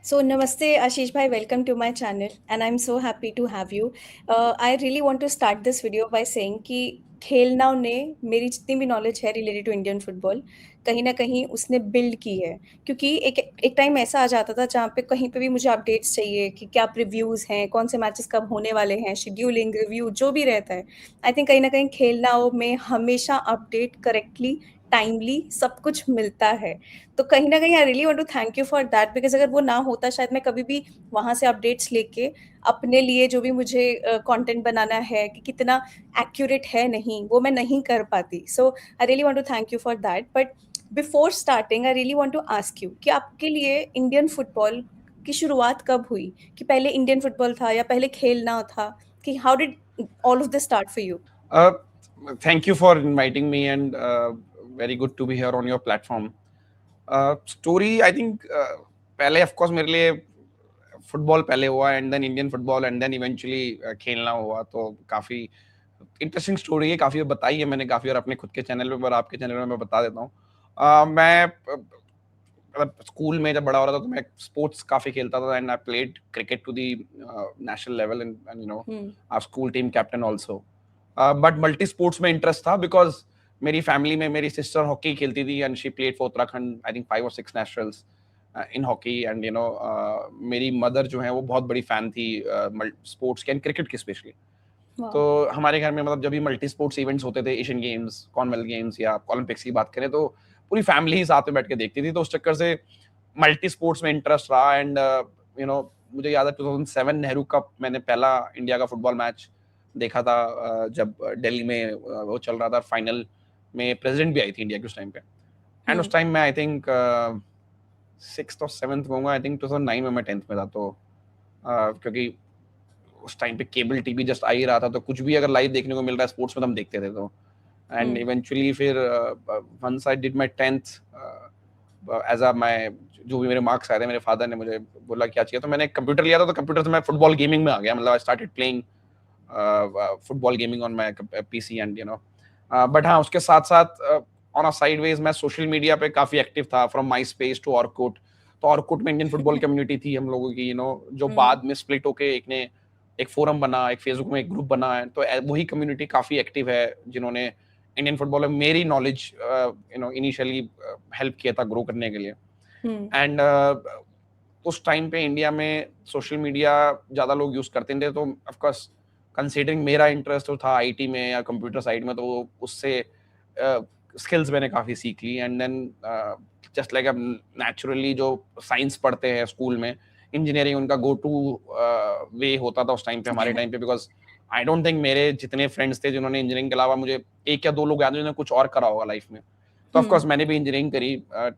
So, Namaste, Ashish Bhai. Welcome to my channel, and I'm so happy to have you. I really want to start this video by saying कि खेल now ने मेरी जितनी भी knowledge है related to Indian football कहीं ना कहीं उसने बिल्ड की है क्योंकि एक एक टाइम ऐसा आ जाता था जहाँ पे कहीं पे भी मुझे अपडेट्स चाहिए कि क्या रिव्यूज़ हैं, कौन से मैचेस कब होने वाले हैं, शेड्यूलिंग रिव्यू जो भी रहता है। आई थिंक कहीं ना कहीं खेल नाउ में हमेशा अपडेट करेक्टली टाइमली सब कुछ मिलता है। तो कहीं न कहीं I really want to thank you for that because अगर वो ना होता शायद मैं कभी भी वहाँ से अपडेट्स लेके अपने लिए जो भी मुझे कंटेंट बनाना है कि कितना एक्यूरेट है नहीं, वो मैं नहीं कर पाती। So I really want to thank you for that. But before starting I really want to ask you कि आपके लिए इंडियन फुटबॉल की शुरुआत कब हुई? कि पहले इंडियन फुटबॉल था या पहले खेलना था? कि how did all of this start for you? Uh, Thank you for inviting me, and very good to be here on your platform. Story, I think, पहले of course मेरे लिए फुटबॉल पहले हुआ, and then Indian football, and then eventually खेलना हुआ। तो काफ़ी interesting story है, काफ़ी बताई है मैंने काफ़ी, और अपने खुद के चैनल पे और आपके चैनल में मैं बता देता हूँ। मैं मतलब स्कूल में जब बड़ा हो रहा था तो मैं स्पोर्ट्स काफ़ी खेलता था, and I played cricket to the national level, and our school team captain also. But multi sports में इंटरेस्ट था बिकॉज मेरी फैमिली में मेरी सिस्टर हॉकी खेलती थी, and she played for Uttarakhand, I think 5 or 6 nationals in hockey. And मेरी mother जो है वो बहुत बड़ी फैन थी स्पोर्ट्स के, एंड क्रिकेट की स्पेशली। तो हमारे घर में मतलब जब भी मल्टी स्पोर्ट्स इवेंट्स होते थे, एशियन गेम्स, कॉमनवेल्थ गेम्स या ओलंपिक्स की बात करें, तो पूरी फैमिली ही साथ में बैठ के देखती थी। तो उस चक्कर से मल्टी स्पोर्ट्स में इंटरेस्ट रहा। एंड मुझे याद है 2007 नेहरू कप मैंने पहला इंडिया का फुटबॉल मैच देखा था, जब दिल्ली में वो चल रहा था। फाइनल में प्रेसिडेंट भी आई थी इंडिया के उस टाइम पे। एंड उस टाइम में आई थिंक 6th और 7th में होगा, आई थिंक 2009 में मैं 10th में था। तो क्योंकि उस टाइम पे केबल टीवी जस्ट आ ही रहा था, तो कुछ भी अगर लाइव देखने को मिल रहा है स्पोर्ट्स में तो हम देखते थे। तो एंड इवेंचुअली फिर once I did my 10th as a my, जो भी मेरे मार्क्स आए थे, मेरे फादर ने मुझे बोला क्या चाहिए, तो मैंने कंप्यूटर लिया था। तो कंप्यूटर से मैं फुटबॉल गेमिंग में आ गया, मतलब I started playing football gaming on my PC, and but हाँ, उसके साथ साथ ऑन अ साइडवेज मैं सोशल मीडिया पे काफी एक्टिव था, from MySpace to Orkut. तो ऑर्कुट में इंडियन फुटबॉल कम्युनिटी थी हम लोगों की, जो बाद में स्प्लिट होके एक फोरम बना, एक फेसबुक में एक ग्रुप बना है। तो वही कम्युनिटी काफी एक्टिव है, जिन्होंने इंडियन फुटबॉल में मेरी नॉलेज इनिशियली हेल्प किया था ग्रो करने के लिए। एंड उस टाइम पे इंडिया में सोशल मीडिया ज्यादा लोग यूज करते थे, तो ऑफ कोर्स कंसीडरिंग मेरा इंटरेस्ट तो था आईटी में या कंप्यूटर साइड में, तो उससे स्किल्स मैंने काफी सीख ली। एंड देन जस्ट लाइक अब नेचुरली जो साइंस पढ़ते हैं स्कूल में, इंजीनियरिंग उनका गो टू वे होता था उस टाइम पे, हमारे टाइम पे। बिकॉज आई डोंट थिंक मेरे जितने फ्रेंड्स थे जिन्होंने इंजीनियरिंग के अलावा, मुझे 1 या 2 लोग याद हैं जिन्होंने कुछ और करा होगा लाइफ में। तो ऑफकोर्स मैंने भी इंजीनियरिंग करी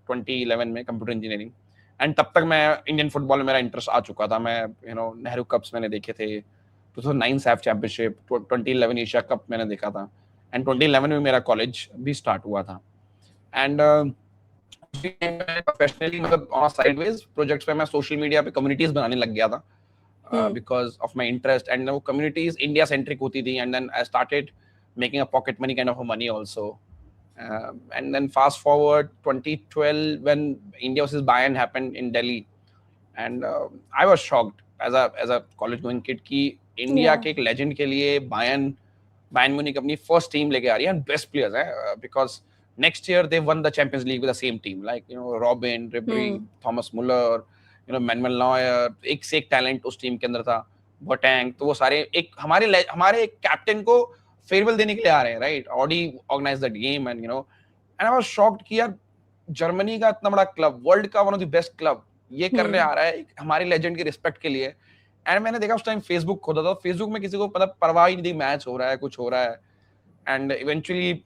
2011 में, कंप्यूटर इंजीनियरिंग। एंड तब तक मैं इंडियन फुटबॉल में मेरा इंटरेस्ट आ चुका था। मैं नेहरू कप्स मैंने देखे थे, 2009 सैफ चैंपियनशिप, 2011 एशिया कप मैंने देखा था, एंड 2011 में मेरा कॉलेज भी स्टार्ट हुआ था। एंड प्रोफेशनली मतलब ऑन साइडवेज प्रोजेक्ट्स पे मैं सोशल मीडिया पे कम्युनिटीज बनाने लग गया था, because of my interest. And वो कम्युनिटीज इंडिया सेंट्रिक होती थी, and then I started making a pocket money kind of money also. And then fast forward 2012 when India versus Bayern happened in Delhi, and I was shocked as a college going kid कि India के एक legend के लिए Bayern Munich अपनी first team लेके आ रही है, एंड बेस्ट प्लेयर्स हैं, because next year they won the champions league with the same team, like Robben, Ribery, Thomas Muller, Manuel Neuer, एक से एक टैलेंट उस टीम के अंदर था, बोटैंग। तो वो सारे एक हमारे एक कैप्टन को फेयरवेल देने के लिए आ रहे हैं, right? Audi organise that game, and and I was shocked कि यार जर्मनी का इतना बड़ा क्लब, वर्ल्ड का one of the best club, ये करने आ रहा है हमारे लेजेंड की रिस्पेक्ट के लिए। एंड मैंने देखा उस टाइम फेसबुक खोला था, फेसबुक में किसी को मतलब परवाह ही नहीं थी, मैच हो रहा है, कुछ हो रहा है। एंड इवेंचुअली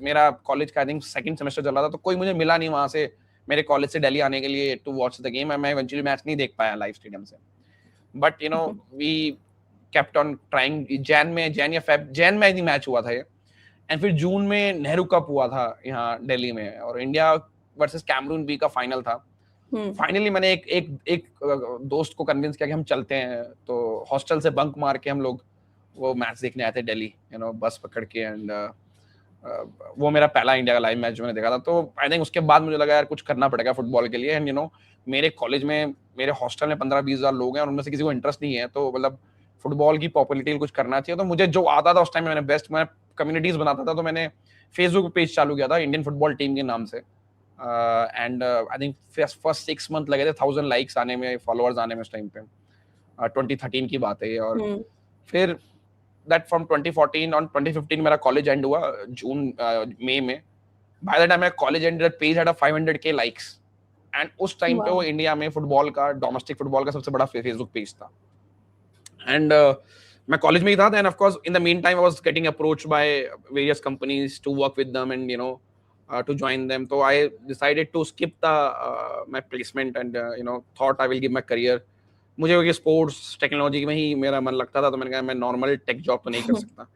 मेरा कॉलेज का आई थिंक सेकंड सेमेस्टर चल रहा था, तो कोई मुझे मिला नहीं वहां से मेरे कॉलेज से दिल्ली आने के लिए टू वॉच द गेम। मैं इवेंचुअली मैच नहीं देख पाया लाइव स्टेडियम से, but we kept on trying. जैन में मैच हुआ था ये, एंड फिर जून में नेहरू कप हुआ था यहाँ दिल्ली में, और इंडिया वर्सेस कैमरून बी का फाइनल था। फाइनली मैंने एक दोस्त को कन्विंस किया कि हम चलते हैं, तो हॉस्टल से बंक मार के हम लोग वो मैच देखने आए थे दिल्ली, बस पकड़ के। एंड वो मेरा पहला इंडिया का लाइव मैच जो मैंने देखा था। तो आई थिंक उसके बाद मुझे लगा यार कुछ करना पड़ेगा फुटबॉल के लिए, एंड मेरे कॉलेज में मेरे हॉस्टल में 15-20 हज़ार लोग हैं और उनमें से किसी को इंटरेस्ट नहीं है, तो मतलब फुटबॉल की पॉपुलैरिटी कुछ करना चाहिए। तो मुझे जो आता था उस टाइम में मैंने बेस्ट मैं कम्युनिटीज बनाता था, तो मैंने फेसबुक पेज चालू किया था इंडियन फुटबॉल टीम के नाम से। And I think first 6 month लगे थे 1000 लाइक्स आने में, फॉलोअर्स आने में उस टाइम पे। 2013 की बात है ये। और फिर दैट फ्रॉम 2014 ऑन 2015 मेरा कॉलेज एंड हुआ जून मई में। बाय द टाइम मैं college and that page had 500K likes. And उस टाइम पे वो इंडिया में फुटबॉल का, डोमेस्टिक फुटबॉल का सबसे बड़ा फेसबुक पेज था। एंड मैं कॉलेज में ही था, and of course in the mean time I was getting approached by various companies to work with them and to join them. So I decided to skip the my placement and thought I will give my career. मुझे sports technology में ही मेरा मन लगता था, तो मैंने कहा मैं नॉर्मल टेक जॉब तो नहीं कर सकता।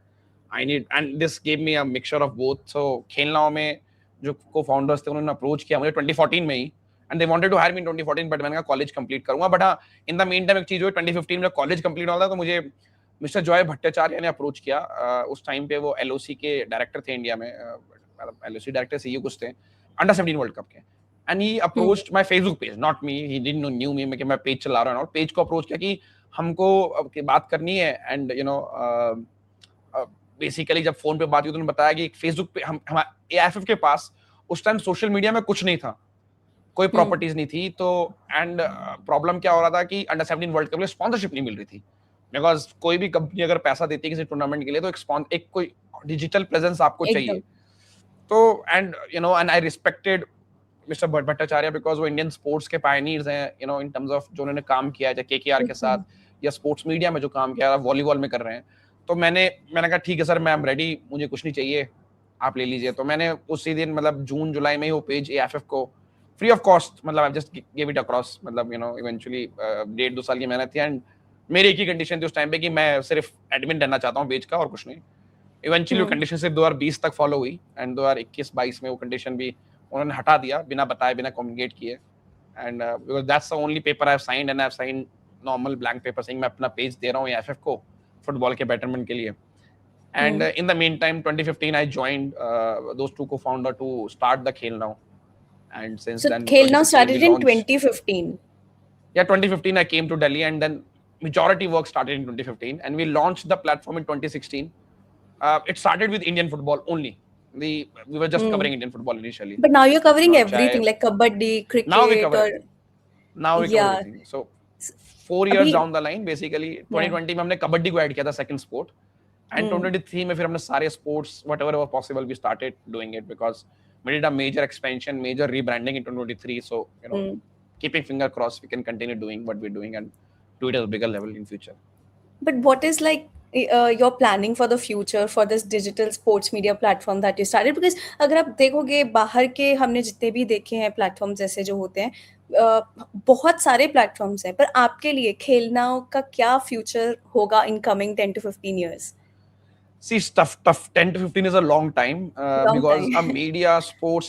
I need, and this give me a mixture of both. So खेलनाओं में जो को फाउंडर्स थे उन्होंने अप्रोच किया मुझे 2014 में ही, and they wanted to hire me in 2014, but मैंने कहा कॉलेज कंप्लीट करूंगा। बट हाँ, इन द मीन टाइम एक चीज हुई, 2015 में कॉलेज कंप्लीट हुआ था, तो मुझे मिस्टर जॉय भट्टाचार्य ने अप्रोच किया। उस टाइम पे वो एलओसी के डायरेक्टर थे इंडिया में, एलओसी डायरेक्टर सीईओ कुछ थे अंडर 17 वर्ल्ड कप के। And he approached my Facebook page, not me, he didn't knew me, मैं पेज चला रहा हूं, और पेज को अप्रोच किया कि हमको बात करनी है। एंड बेसिकली जब फोन पे बात की तो उन्होंने बताया कि फेसबुक पे हम एएफएफ के पास उस टाइम सोशल मीडिया में कुछ नहीं था, कोई प्रॉपर्टीज नहीं थी। तो एंड प्रॉब्लम क्या हो रहा था कि अंडर 17 वर्ल्ड कप के लिए स्पॉन्सरशिप नहीं मिल रही थी, बिकॉज कोई भी कंपनी अगर पैसा देती है किसी टूर्नामेंट के लिए तो एक कोई डिजिटल प्रेजेंस आपको चाहिए। तो and and I respected mister Bhattacharya because वो इंडियन स्पोर्ट्स के पायनियर्स हैं, इन टर्म्स ऑफ जो उन्होंने काम किया है केकेआर के साथ, या स्पोर्ट्स मीडिया में जो काम किया, वॉलीबॉल में कर रहे हैं। तो मैंने कहा ठीक है सर, मैं एम रेडी, मुझे कुछ नहीं चाहिए, आप ले लीजिए। तो मैंने उसी दिन मतलब जून जुलाई में ही वो पेज एएफएफ को फ्री ऑफ कॉस्ट, मतलब I just give it across, मतलब इवेंचुअली 1.5-2 साल की मेहनत थी। एंड मेरी एक ही कंडीशन थी उस टाइम पे कि मैं सिर्फ एडमिन रहना चाहता हूँ पेज का और कुछ नहीं। इवेंचुअली वो कंडीशन सिर्फ 2020 तक फॉलो हुई, एंड 2021-22 में वो कंडीशन भी उन्होंने हटा दिया बिना बताए, बिना कम्युनिकेट किए। And because that's the only paper I have signed, and I have signed normal blank paper saying मैं अपना पेज दे रहा हूँ एएफएफ को फुटबॉल के बेटरमेंट के लिए। And in the mean time 2015 I joined those two co-founder to start the Khel Now, and since So then Khel Now 2016 started we in launched. 2015. Yeah, 2015 I came to Delhi, and then majority work started in 2015, and we launched the platform in 2016. It started with Indian football only. We were just covering Indian football initially. But now you're covering everything, like kabaddi, cricket, now we cover everything. Now we cover everything. So 4 years down the line, basically 2020 में हमने कबड्डी को add किया था second sport, and 2023 में फिर हमने सारे sports whatever was possible we started doing it, because we did a major expansion, major rebranding in 2023. So keeping finger crossed, we can continue doing what we're doing and do it at a bigger level in future. But what is like your planning for the future for this digital sports media platform that you started? Because अगर आप देखोगे बाहर के हमने जितने भी देखे हैं प्लेटफॉर्म्स जैसे जो होते हैं, बहुत सारे प्लेटफॉर्म्स हैं, पर आपके लिए खेल नाउ का क्या फ्यूचर होगा in coming 10 to 15 years? See, tough. 10 to 15 is a long time, because a media, sports,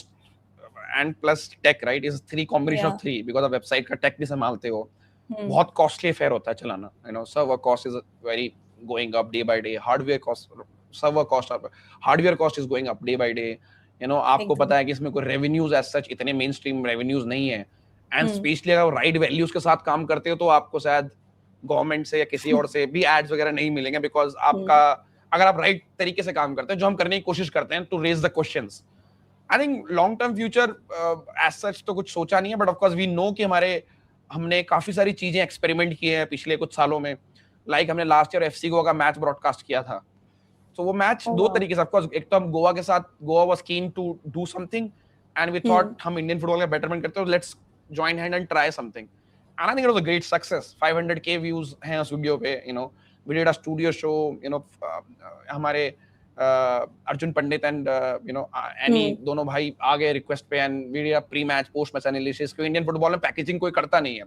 and plus tech, right, is three combination of three, because a website का tech भी संभालते हो, बहुत costly affair होता है चलाना, server cost is very going up day by day, hardware cost is going up day by day, आपको पता है कि इसमें कोई revenues as such इतने mainstream revenues नहीं है, and especially अगर right values के साथ काम करते हो तो आपको शायद गवर्नमेंट से या किसी और से भी एड्स वगैरह नहीं मिलेंगे, बिकॉज आपका अगर आप राइट तरीके से काम करते हैं, जो हम करने की कोशिश करते हैं, to raise the questions. I think long term future as such तो कुछ सोचा नहीं है, but of course we know कि हमने काफी सारी चीजें एक्सपेरिमेंट किए हैं पिछले कुछ सालों में। लाइक हमने लास्ट ईयर एफसी गोवा का मैच ब्रॉडकास्ट किया था, तो वो मैच दो तरीके से, ऑफ कोर्स एक तो हम गोवा के साथ, Goa was keen to do something and we thought हम इंडियन फुटबॉल का बेटरमेंट करते हैं, let's join hand and try something. And I think it was a great success. 500K views हैं उस वीडियो पे, we did a studio show, हमारे अर्जुन पंडित and any दोनों भाई आ गए रिक्वेस्ट पे, and we did a pre match post match analysis, क्योंकि Indian football में पैकेजिंग कोई करता नहीं है।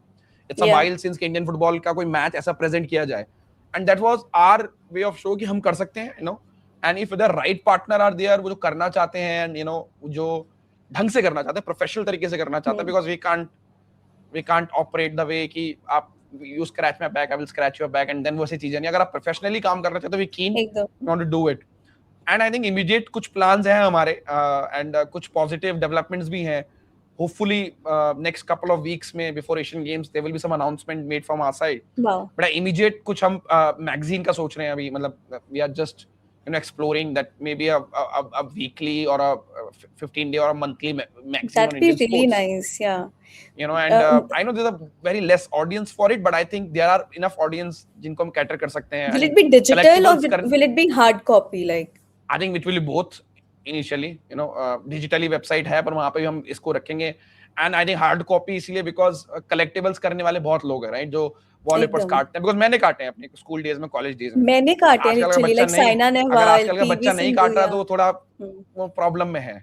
इट्स अ वाइल्ड सिंस कि इंडियन फुटबॉल का कोई मैच ऐसा प्रेजेंट किया जाए, and that was our way of show कि हम कर सकते हैं, and if the right partner are there, वो जो करना चाहते हैं, एंड जो ढंग से करना चाहते हैं, प्रोफेशनल तरीके से करना चाहते हैं, because we can't operate the way कि आप you scratch my back, I will scratch your back, and then वो ऐसी चीजें नहीं। अगर आप प्रोफेशनली काम करना चाहते हो, we keen want to do it, and I think immediate कुछ plans हैं हमारे, and कुछ positive developments भी हैं, hopefully next couple of weeks में before Asian Games there will be some announcement made from our side. Wow. But immediate कुछ हम magazine का सोच रहे हैं अभी, मतलब we are just exploring that maybe a weekly or a 15-day or a monthly magazine That'd on be Indian really sports. nice, yeah. And Uh, I know there's a very less audience for it, but I think there are enough audience जिनको हम cater कर सकते हैं. will And it be digital or collectibles will it be hard copy? Like, I think it will be both initially, digitally website है पर वहाँ पे भी हम इसको रखेंगे. And I think hard copy इसलिए because collectibles करने वाले बहुत लोग हैं, right? जो wallpapers एकदम काटते हैं, because मैंने काटे हैं अपने स्कूल डेज में, कॉलेज डेज में. मैंने काटे हैं आजकल का लिटरली, बच्चा लाइक नहीं, साइना अगर नेहवाल, आजकल का पीवी बच्चा नहीं सिंधु काट रहा या तो थोड़ा हम्म, वो प्रॉब्लम में है.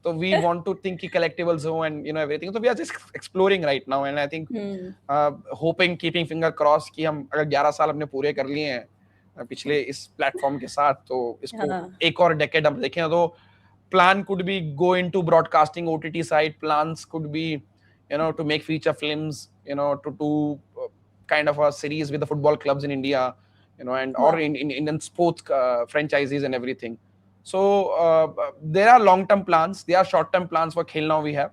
तो we want to think कि collectibles हो and everything. So we are just exploring right now, and I think hoping, keeping finger crossed कि हम अगर 11 साल अपने पूरे कर लिए हैं पिछले इस प्लेटफॉर्म के साथ, तो इसको हाँ एक और डेकेड हम देखें. तो plan could be go into broadcasting OTT side, plans could be to make feature films, to do kind of a series with the football clubs in India, and or wow. in Indian sports franchises and everything. So there are long term plans, there are short term plans for Khel Now we have,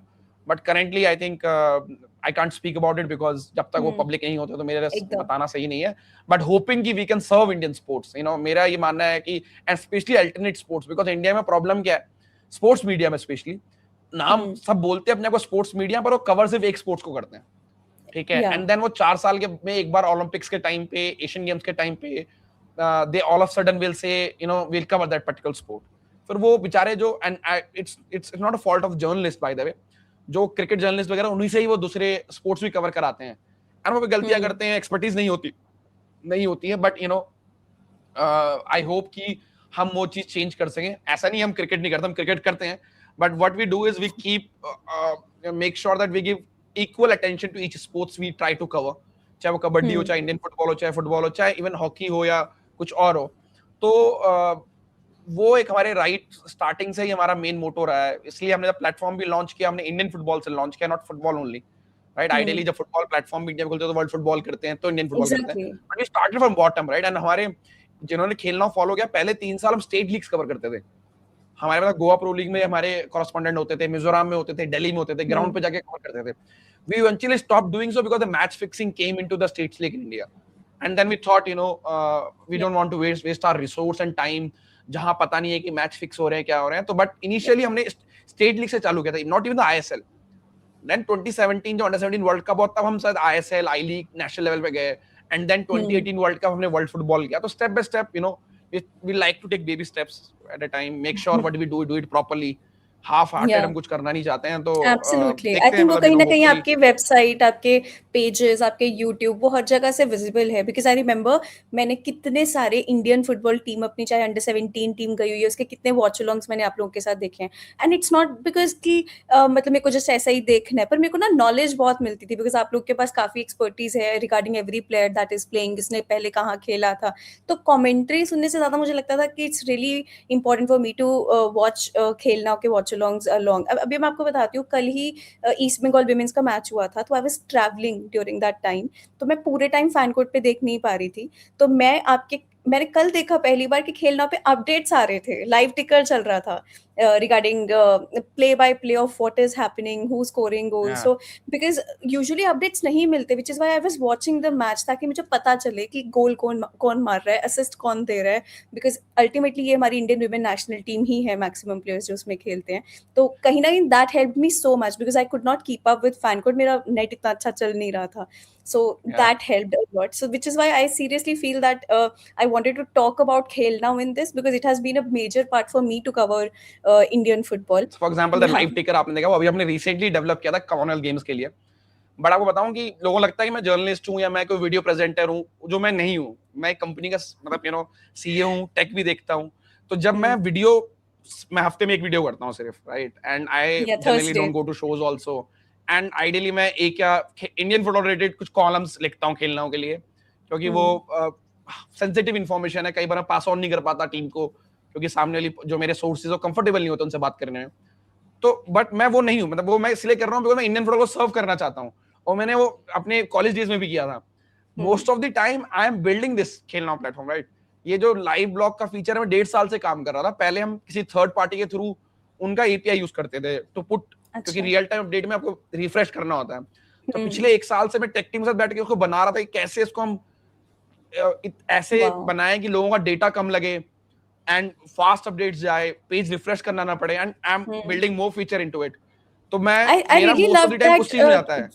but currently I think I can't speak about it because जब तक वो public नहीं होते तो मेरे लिए एकदम बताना सही नहीं है. But hoping कि we can serve Indian sports, मेरा ये मानना है कि and especially alternate sports, because India में problem क्या है, स्पोर्ट्स मीडिया में स्पेशली नाम सब बोलते हैं अपने को स्पोर्ट्स मीडिया, पर वो कवर सिर्फ एक स्पोर्ट्स को करते हैं, ठीक है. एंड देन वो 4 साल के में एक बार ओलंपिक्स के टाइम पे, एशियन गेम्स के टाइम पे they all of sudden will say will cover that particular sport. फिर वो बेचारे जो, and it's not a fault of journalist by the way, जो क्रिकेट जर्नलिस्ट वगैरह उन्हीं से ही वो दूसरे स्पोर्ट्स भी कवर कराते हैं, एंड वो गलतियां करते हैं, एक्सपर्टीज नहीं होती है. बट आई होप कि हम वो चीज चेंज कर सकें. ऐसा नहीं हम क्रिकेट नहीं करते, हम क्रिकेट करते हैं, but what we do is we keep make sure that we give equal attention to each sports we try to cover, चाहे वो कबड्डी हो, चाहे इंडियन फुटबॉल हो, चाहे फुटबॉल हो, चाहे इवन हॉकी हो या कुछ और हो. तो वो एक हमारे राइट स्टार्टिंग से ही हमारा मेन मोटो रहा है. इसलिए हमने जब प्लेटफॉर्म भी लॉन्च किया, हमने इंडियन फुटबॉल से लॉन्च किया, not football only, right. Ideally जब फुटबॉल प्लेटफॉर्म भी इंडिया में खोलते हैं तो वर्ल्ड फुटबॉल करते हैं, तो इंडियन फुटबॉल करते हैं, but we started from bottom, right. And हमारे जिन्होंने खेलना फॉलो किया, पहले 3 साल हम स्टेट लीग्स कवर करते थे. हमारे पास गोवा प्रो लीग में हमारे कॉरेस्पोंडेंट होते थे, मिजोरम में होते थे, दिल्ली में होते थे, ग्राउंड पे जाके कवर करते थे. We eventually stopped doing so because the match fixing came into the states league in India, and then we thought we don't want to waste our resource and time जहां पता नहीं है कि match fix हो रहे हैं, क्या हो रहे हैं. तो बट इनिशियली हमने स्टेट लीग से चालू किया था, not even the ISL. Then 2017 जो अंडर 17 वर्ल्ड कप हुआ, तब हम शायद ISL, आई लीग, नेशनल लेवल पे गए, एंड देन 2018 वर्ल्ड कप हमने वर्ल्ड फुटबॉल किया. तो step by step we like to take baby steps at a time, make sure what we do it properly. Half hearted हम कुछ करना नहीं चाहते हैं. तो एब्सोल्युटली, आई थिंक वो कहीं ना कहीं आपके वेबसाइट, आपके पेजेस, आपके यूट्यूब, वो हर जगह से विजिबल है. बिकॉज आई रिमेम्बर मैंने कितने सारे इंडियन फुटबॉल टीम अपनी, चाहे अंडर 17 टीम गई हुई है, उसके कितने वॉच अलोंग्स मैंने आप लोगों के साथ देखे हैं. एंड इट्स नॉट बिकॉज कि मतलब मेरे को जस्ट ऐसा ही देखना है, पर मेरे को ना नॉलेज बहुत मिलती थी, बिकॉज आप लोग के पास काफी एक्सपर्टीज है regarding every player that is playing, इसने पहले कहाँ खेला था. तो कॉमेंट्री सुनने से ज्यादा मुझे लगता था कि it's really important for me to watch खेलना के वॉच अलोंग्स अलोंग. अभी मैं आपको बताती हूँ, कल ही ईस्ट बंगाल विमेंस का मैच हुआ था, तो I was travelling during that time, तो मैं पूरे टाइम फैन कोर्ट पे देख नहीं पा रही थी. तो मैंने कल देखा पहली बार कि खेलना पे अपडेट्स आ रहे थे, लाइव टिकर चल रहा था regarding play by play of what is happening, who scoring goal. So because usually updates नहीं मिलते, which is why I was watching the match, ताकि मुझे पता चले कि गोल कौन मार रहा है, असिस्ट कौन दे रहा है. बिकॉज अल्टीमेटली ये हमारी इंडियन वुमेन नेशनल टीम ही है, मैक्सिमम प्लेयर्स जो उसमें खेलते हैं. तो कहीं ना कहीं that help me so much, because I could not keep up with fan court, मेरा नेट इतना अच्छा चल नहीं रहा था. So that helped a lot. So which is why I seriously feel that I wanted to talk about Khel Now in this, because it has been a major part for me to cover Indian football. For example, the live ticker आपने देखा, वो अभी हमने recently develop किया था Commonwealth games के लिए. But आपको बताऊं कि लोगों को लगता है कि मैं जर्नलिस्ट हूं या मैं कोई वीडियो प्रेजेंटर हूं, जो मैं नहीं हूं. मैं एक कंपनी का मतलब सीईओ हूं, टेक भी देखता हूं. तो जब मैं मैं हफ्ते में एक वीडियो करता हूं सिर्फ, right. And I generally don't go to shows also. And ideally मैं एक या इंडियन फुटबॉल रिलेटेड कुछ कॉलम्स लिखता हूँ खेलना के लिए, क्योंकि वो सेंसिटिव इन्फॉर्मेशन है, कई बार पास ऑन नहीं कर पाता टीम को, क्योंकि सामने वाली जो मेरे सोर्सेज कंफर्टेबल नहीं होते उनसे बात करने में. तो बट मैं वो नहीं हूँ, मतलब वो मैं इसलिए कर रहा हूँ बिकॉज मैं इंडियन फुटबॉल को सर्व करना चाहता हूँ, और मैंने वो अपने कॉलेज डेज में भी किया था. Most of the time I am building this खेलना प्लेटफॉर्म, राइट. ये जो लाइव ब्लॉग का फीचर है, मैं 1.5 साल से काम कर रहा था. पहले हम किसी थर्ड पार्टी के थ्रू उनका एपीआई यूज करते थे टू पुट क्योंकि अच्छा। रियल टाइम अपडेट में आपको रिफ्रेश करना होता है। तो हम्म। पिछले 1 साल से मैं टेक टीम के साथ बैठ के उसको बना रहा था कि कैसे इसको हम ऐसे वाह। बनाएं कि लोगों का डेटा कम लगे एंड फास्ट अपडेट्स जाए, पेज रिफ्रेश करना ना पड़े, and I am hmm. Building more feature into it. तो मैं आई मेरा really most of love the time that. उस चीज में जाता है।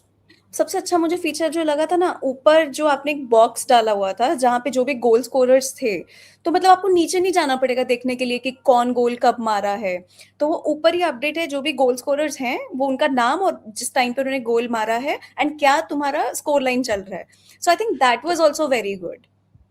सबसे अच्छा मुझे फीचर जो लगा था ना, ऊपर जो आपने एक बॉक्स डाला हुआ था जहाँ पे जो भी गोल स्कोरर्स थे, तो मतलब आपको नीचे नहीं जाना पड़ेगा देखने के लिए कि कौन गोल कब मारा है। तो वो ऊपर ही अपडेट है, जो भी गोल स्कोरर्स हैं वो उनका नाम और जिस टाइम पे उन्होंने गोल मारा है एंड क्या तुम्हारा स्कोर लाइन चल रहा है। So I think that was also very good.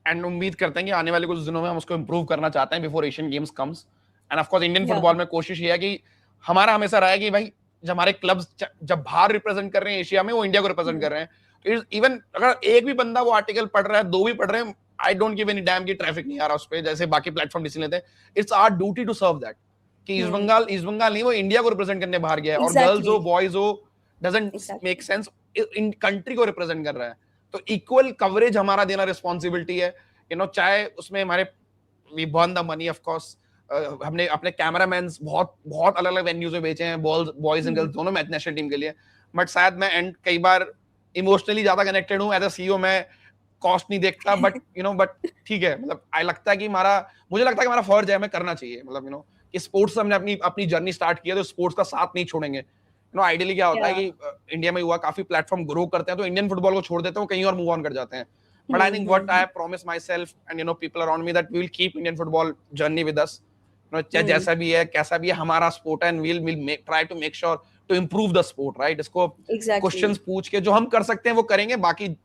And उम्मीद करते हैं कि आने वाले कुछ दिनों में हम उसको इम्प्रूव करना चाहते हैं before Asian games comes. And of course Indian या फुटबॉल में कोशिश ये है कि हमारा हमेशा रहा है कि भाई जब हमारे क्लब्स जब बाहर रिप्रेजेंट कर रहे हैं एशिया में, वो इंडिया को रिप्रेजेंट कर रहे हैं। तो इवन अगर एक भी बंदा वो आर्टिकल पढ़ रहा है, 2 भी पढ़ रहे हैं, I don't give any damn की ट्रैफिक नहीं आ रहा उस पर, जैसे बाकी प्लेटफॉर्म डिसीजन लेते हैं। It's our duty to serve that कि ईस्ट बंगाल नहीं, वो इंडिया को रिप्रेजेंट करने बाहर गया है, और गर्ल्स एग्जैक्टली हो बॉयज हो, doesn't make exactly. Sense, in country को रिप्रेजेंट कर रहा है। तो इक्वल कवरेज हमारा देना रिस्पॉन्सिबिलिटी है। चाहे उसमें हमारे we burn the money of course. हमने अपने कैमरामैन बहुत बहुत अलग अलग वेन्यूज में बेचे हैं, बॉयज एंड गर्ल्स दोनों मैच नेशनल टीम के लिए। बट शायद मैं एंड कई बार इमोशनली ज्यादा कनेक्टेड हूँ एज अ सीईओ। मैं कॉस्ट नहीं देखता, बट ठीक है, मतलब आई लगता है कि मुझे लगता है कि हमारा फर्ज है, हमें करना चाहिए। मतलब कि स्पोर्ट्स से हमने अपनी अपनी जर्नी स्टार्ट किया, तो स्पोर्ट्स का साथ नहीं छोड़ेंगे। आइडियली क्या होता है या कि इंडिया में हुआ काफी प्लेटफॉर्म ग्रो करते हैं, तो इंडियन फुटबॉल को छोड़ देते हैं, कहीं और मूव ऑन कर जाते हैं। But I think what I have promised myself and people around me, that we will keep Indian football journey with us. जैसा भी है कैसा भी है, हमारा स्पोर्ट है, and we'll try to make sure to improve the sport, right? इसको exactly. Questions पूछ के जो हम कर सकते हैं वो करेंगे, बाकी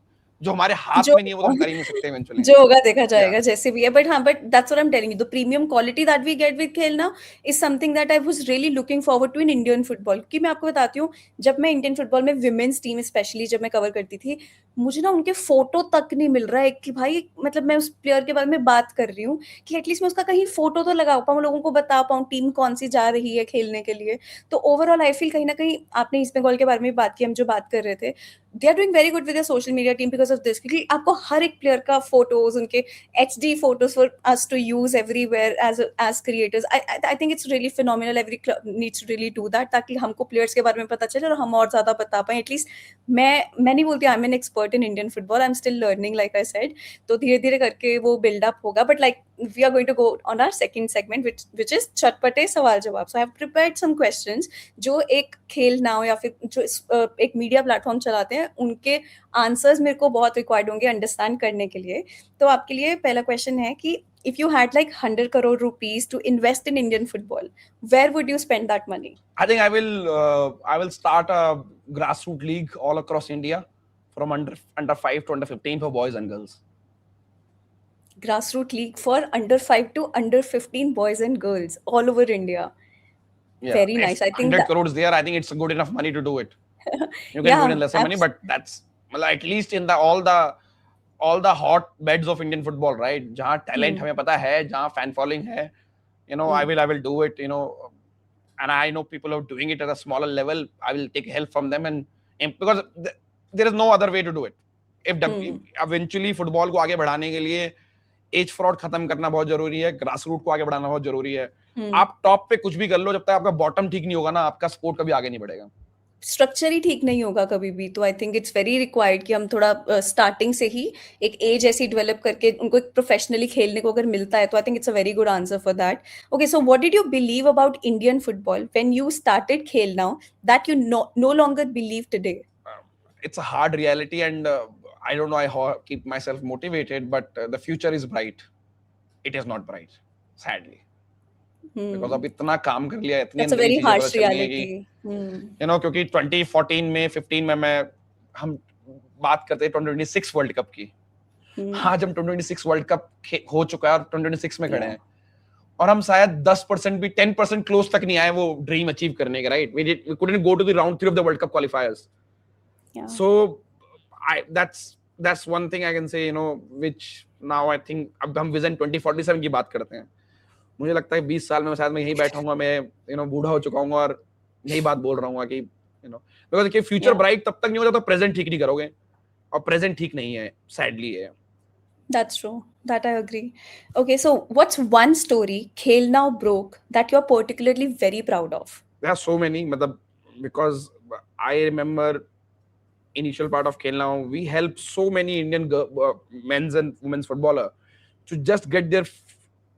जो हमारे हाथ जो में नहीं है वो तो हम कर ही नहीं सकते इवेंचुअली। जो होगा देखा या जाएगा जैसे भी है। बट हाँ, but that's what I am telling you, the premium quality that we get with Khel Now is something that I was really looking forward to in Indian football. क्योंकि मैं आपको बताती हूँ, जब मैं इंडियन फुटबॉल में विमेन्स टीम स्पेशली जब मैं कवर करती थी, मुझे ना उनके फोटो तक नहीं मिल रहा है कि भाई मतलब मैं उस प्लेयर के बारे में बात कर रही हूँ कि एटलीस्ट मैं उसका कहीं फोटो तो लगा पाऊँ, लोगों को बता पाऊँ टीम कौन सी जा रही है खेलने के लिए। तो ओवरऑल आई फील कहीं ना कहीं, आपने ईस्ट बंगाल के बारे में बात की, हम जो बात कर रहे थे, they are doing very good with social media team because of this. क्योंकि आपको हर एक प्लेयर का फोटोज, उनके HD photos for us to use everywhere as creators. I think it's really phenomenal. Every club needs to really do that, ताकि हमको players के बारे में पता चले और हम और ज्यादा बता पाए। एटलीस्ट मैं नहीं बोलती I am an expert in Indian football, I am still learning like I said. तो धीरे धीरे करके वो बिल्डअप होगा। But like we are going to go on our second segment which is चटपटे सवाल जवाब। So I have prepared some questions जो एक खेल नाउ या फिर जो एक मीडिया प्लेटफॉर्म चलाते हैं, उनके आंसर्स मेरे को बहुत रिक्वायर्ड होंगे अंडरस्टैंड करने के लिए। तो आपके लिए पहला क्वेश्चन है कि if you had like 100 crore rupees to invest in Indian football, where would you spend that money? I think I will start a grassroots league all across India, from under 5 to under 15 for boys and girls. Grassroots league for under 5 to under 15 boys and girls all over India. Yeah, Very if nice. I think 100 that crores there, I think it's good enough money to do it. You can do it yeah, in lesser money, but that's, well, at least in all the hot beds of Indian football, right? जहाँ talent हमें पता है, जहाँ fan following है, I will do it, and I know people are doing it at a smaller level. I will take help from them, and because there is no other way to do it. If eventually football को आगे बढ़ाने के लिए as fraud खत्म करना बहुत जरूरी है, ग्रास रूट को आगे बढ़ाना बहुत जरूरी है। आप टॉप पे कुछ भी कर लो, जब तक आपका बॉटम ठीक नहीं होगा ना, आपका स्पोर्ट कभी आगे नहीं बढ़ेगा। स्ट्रक्चर ही ठीक नहीं होगा कभी भी। तो I think it's very required कि हम थोड़ा स्टार्टिंग से ही एक एज ऐसी डेवलप करके उनको एक प्रोफेशनली खेलने को अगर मिलता है, तो I think it's a very good answer for that. Okay, so what did you believe about Indian football when you started Khel Now that you no longer believe today? It's a hard reality, and I don't know how I keep myself motivated, but the future is bright. It is not bright, sadly. Because अब इतना काम कर लिया, इतनी that's a अंदर की very चीजें पता हार्श चल गई है रियलिटी। कि क्योंकि 2014 में 15 में हम बात करते हैं 2026 वर्ल्ड कप की। आज हम 2026 वर्ल्ड कप हो चुका है और 2026 में खड़े हैं, और हम शायद 10% भी 10% क्लोज तक नहीं आए वो ड्रीम अचीव करने के, right? We couldn't go to the round 3 of the world cup qualifiers. So that's one thing I can say, which now I think अब हम विजन 2047 की बात करते हैं। मुझे लगता है 20 साल में शायद मैं यहीं बैठा हूँ, मैं बूढ़ा हो चुका हूँ और यही बात बोल रहा हूँ कि बिकॉज़ देखिए फ्यूचर ब्राइट तब तक नहीं होता तो प्रेजेंट ठीक नहीं करोगे, और प्रेजेंट ठीक नहीं है, सैडली है। That's true. That I agree. Okay, so what's one story Khel Now broke that you're particularly very proud of? There are so many, मतलब because I remember initial part of Khel Now, we helped so many Indian men's and women's footballer to just get their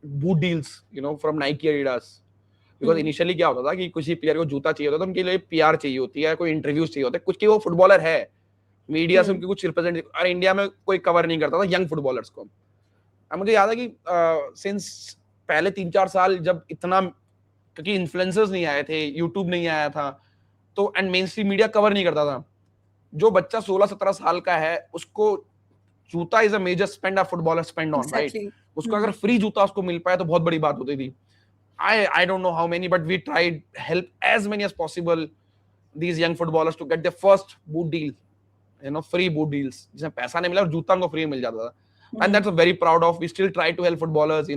boot deals, from Nike, Adidas. Because initially क्या होता था कि किसी player को जूता चाहिए होता था, उनके लिए पीआर चाहिए होती है, कोई इंटरव्यूज चाहिए होते हैं, कुछ कि वो फुटबॉलर है, मीडिया से उनके कुछ रिप्रेजेंट, और इंडिया में कोई कवर नहीं करता था यंग फुटबॉलर्स को. मुझे याद है कि सिंस पहले 3-4 साल जब इतना, क्योंकि इन्फ्लुएंसर्स नहीं आए थे, यूट्यूब नहीं आया था, तो and main stream media cover नहीं करता था, जो बच्चा 16-17 साल का है उसको जूता is a major spend a footballer spend on, right. उसको अगर फ्री जूता उसको मिल पाए तो बहुत बड़ी बात होती थी. I don't know how many, but we tried help as many as possible these young footballers to get their first boot deal, free boot deals, जिसमें पैसा नहीं मिला और जूता उनको फ्री मिल जाता था. And that's a very proud of. We still try to help footballers,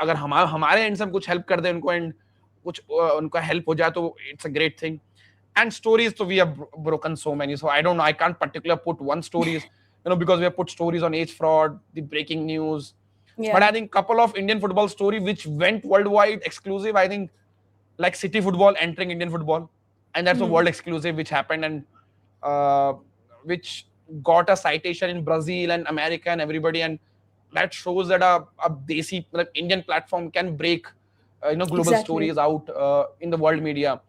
अगर हमारे एंड से हम कुछ हेल्प कर दें उनको एंड कुछ उनका हेल्प हो जाए तो it's a great thing. And stories, so we have broken so many, so I don't know, I can't particularly put one stories, because we have put stories on age fraud, the breaking news. Yeah. But I think couple of Indian football story which went worldwide exclusive, I think, like City Football entering Indian football, and that's a world exclusive which happened, and which got a citation in Brazil and America and everybody, and that shows that a desi, like Indian platform can break global stories out in the world media.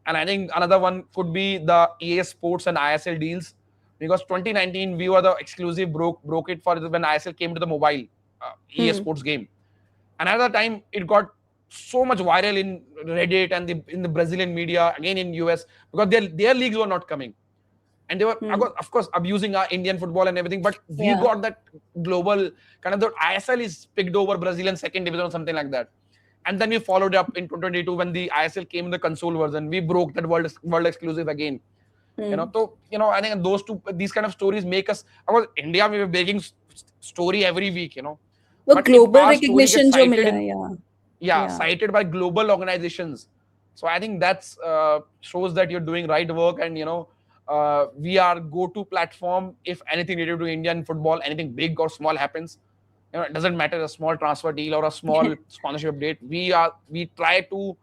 And I think another one could be the EA Sports and ISL deals, because 2019 we were the exclusive, broke it for when ISL came to the mobile EA Sports game. Another time it got so much viral in Reddit and in the Brazilian media, again in US, because their leagues were not coming, and they were of course abusing our Indian football and everything, but we got that global kind of, the ISL is picked over Brazilian second division or something like that. And then we followed up in 2022 when the ISL came in the console version, we broke that world exclusive again. So I think these kind of stories make us, of course India we were breaking story every week, वो global recognition जो मिला है, cited by global organizations. So I think that's shows that you're doing right work, and we are go-to platform if anything related to Indian football, anything big or small happens. It doesn't matter, a small transfer deal or a small sponsorship update. We try to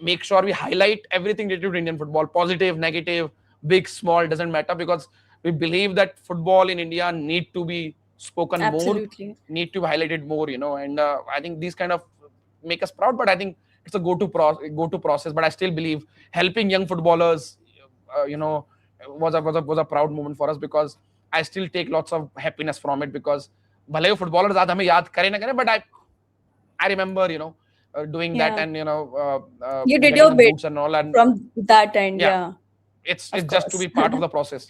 make sure we highlight everything related to Indian football, positive, negative, big, small, doesn't matter, because we believe that football in India need to be spoken more, need to be highlighted more, and I think these kind of make us proud. But I think it's a go-to process. But I still believe helping young footballers, was a proud moment for us, because I still take lots of happiness from it, because भले वो footballers आज हमें याद करें ना करें, but I remember, doing that, and you did your bit and all, and from that end. It's just to be part of the process.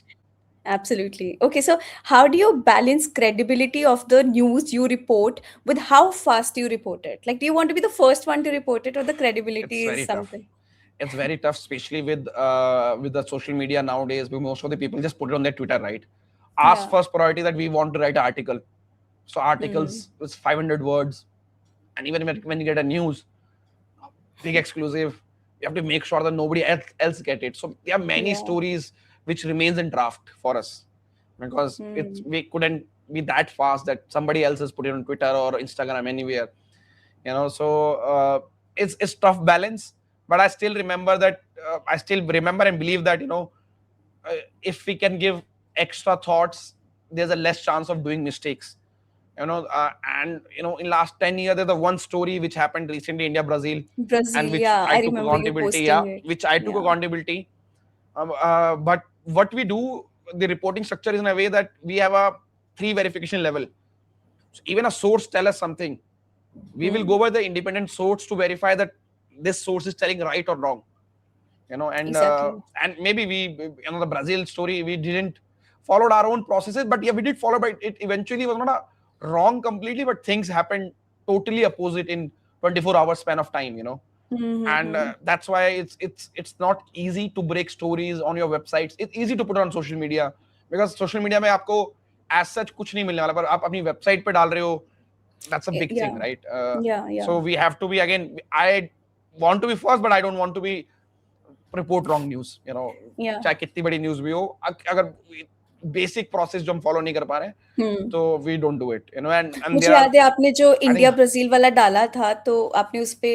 Absolutely. Okay, so how do you balance credibility of the news you report with how fast you report it? Like, do you want to be the first one to report it, or the credibility is something? It's very tough, especially with the social media nowadays, because most of the people just put it on their Twitter, right? Ask first priority that we want to write an article. So articles with 500 words, and even when you get a news, big exclusive, you have to make sure that nobody else get it. So there are many stories which remains in draft for us, because we couldn't be that fast that somebody else has put it on Twitter or Instagram, anywhere, so it's tough balance. But I still remember that and believe that if we can give extra thoughts, there's a less chance of doing mistakes, and in last 10 years there's the one story which happened recently, Brazil, and which I took accountability, accountability. But what we do, the reporting structure is in a way that we have a 3 verification level. So even a source tell us something, we will go by the independent source to verify that this source is telling right or wrong, and and maybe we, the Brazil story, we didn't follow our own processes, but we did follow, but it eventually was not a wrong completely, but things happened totally opposite in 24 hours span of time, and that's why it's not easy to break stories on your websites. It's easy to put it on social media, because social media में आपको as such कुछ नहीं मिलने वाला, पर आप अपनी website पे डाल रहे हो, that's a big thing, right? So we have to be, again, I want to be first, but I don't want to be report wrong news, चाहे कितनी बड़ी news भी हो, अगर बेसिक प्रोसेस जो हम फॉलो नहीं कर पा रहे हैं, तो we don't do it, and मुझे देयर आर, याद है आपने जो आई इंडिया थिंक, ब्राजील वाला डाला था, तो आपने उस पे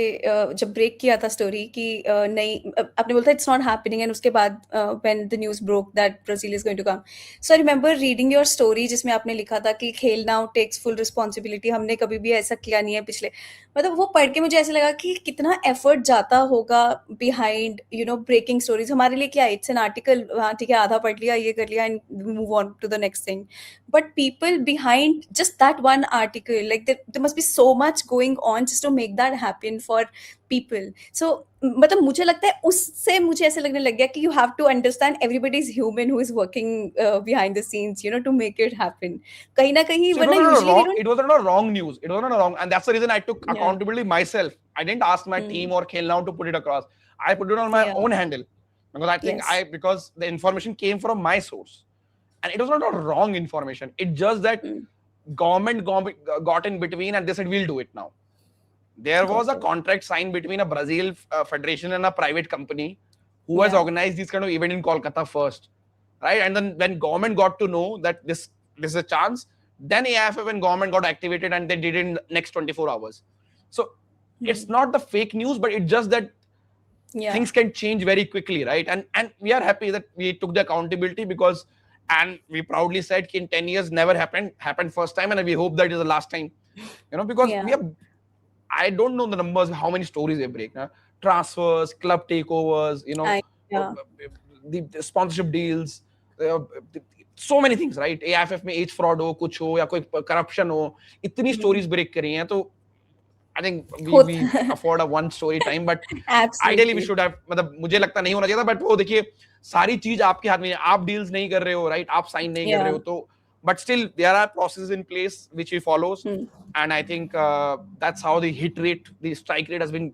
जब ब्रेक किया था स्टोरी कि नहीं, आपने बोला था इट्स नॉट हैपनिंग, एंड उसके बाद when the news broke that Brazil is going to come, so I remember reading your story जिसमें आपने लिखा था कि खेल नाउ टेक्स फुल रिस्पॉन्सिबिलिटी, हमने कभी भी ऐसा किया नहीं है पिछले, मतलब वो पढ़ के मुझे ऐसा लगा कि कितना एफर्ट जाता होगा बिहाइंड ब्रेकिंग स्टोरीज। हमारे लिए क्या, इट्स एन आर्टिकल, हाँ ठीक है, आधा पढ़ लिया, ये कर लिया, and move on to the next thing, but people behind just that one article, like there must be so much going on just to make that happen for people. So मतलब मुझे लगता है उससे मुझे ऐसे लगने लग गया कि you have to understand everybody is human who is working behind the scenes, to make it happen, कहीं ना कहीं, so it was वरना not a usually we wrong, don't. it was not a wrong news, it was not a wrong, and that's the reason I took Yeah. accountability myself. I didn't ask my Hmm. team or Khel Now to put it across. I put it on my Yeah. own handle because I think Yes. because the information came from my source, and it was not a wrong information. It's just that Hmm. government got in between and they said we'll do it now. There was Got a it. contract signed between a Brazil federation and a private company who has Yeah. organized this kind of event in Kolkata first, right? And then when government got to know that this is a chance, then AIFF and government got activated and they did it in the next 24 hours. So it's not the fake news, but it's just that Yeah. things can change very quickly, right? And we are happy that we took the accountability because, and we proudly said in 10 years never happened first time, and we hope that is the last time, because Yeah. we have, I don't know the numbers, how many stories they break. Transfers, club takeovers, Yeah. the sponsorship deals, uh, so many things, right? AIFF में age fraud हो, कुछ हो या कोई corruption हो, इतनी stories break करी हैं, तो I think we afford a one story time, but ideally we Absolutely. should have, मतलब मुझे लगता नहीं होना चाहिए था, but वो देखिए सारी चीज आपके हाथ में है, आप डील्स नहीं कर रहे हो, राइट? आप साइन नहीं कर रहे Yeah. हो, तो but still there are processes in place which we follows, Hmm. and I think that's how the hit rate, the strike rate has been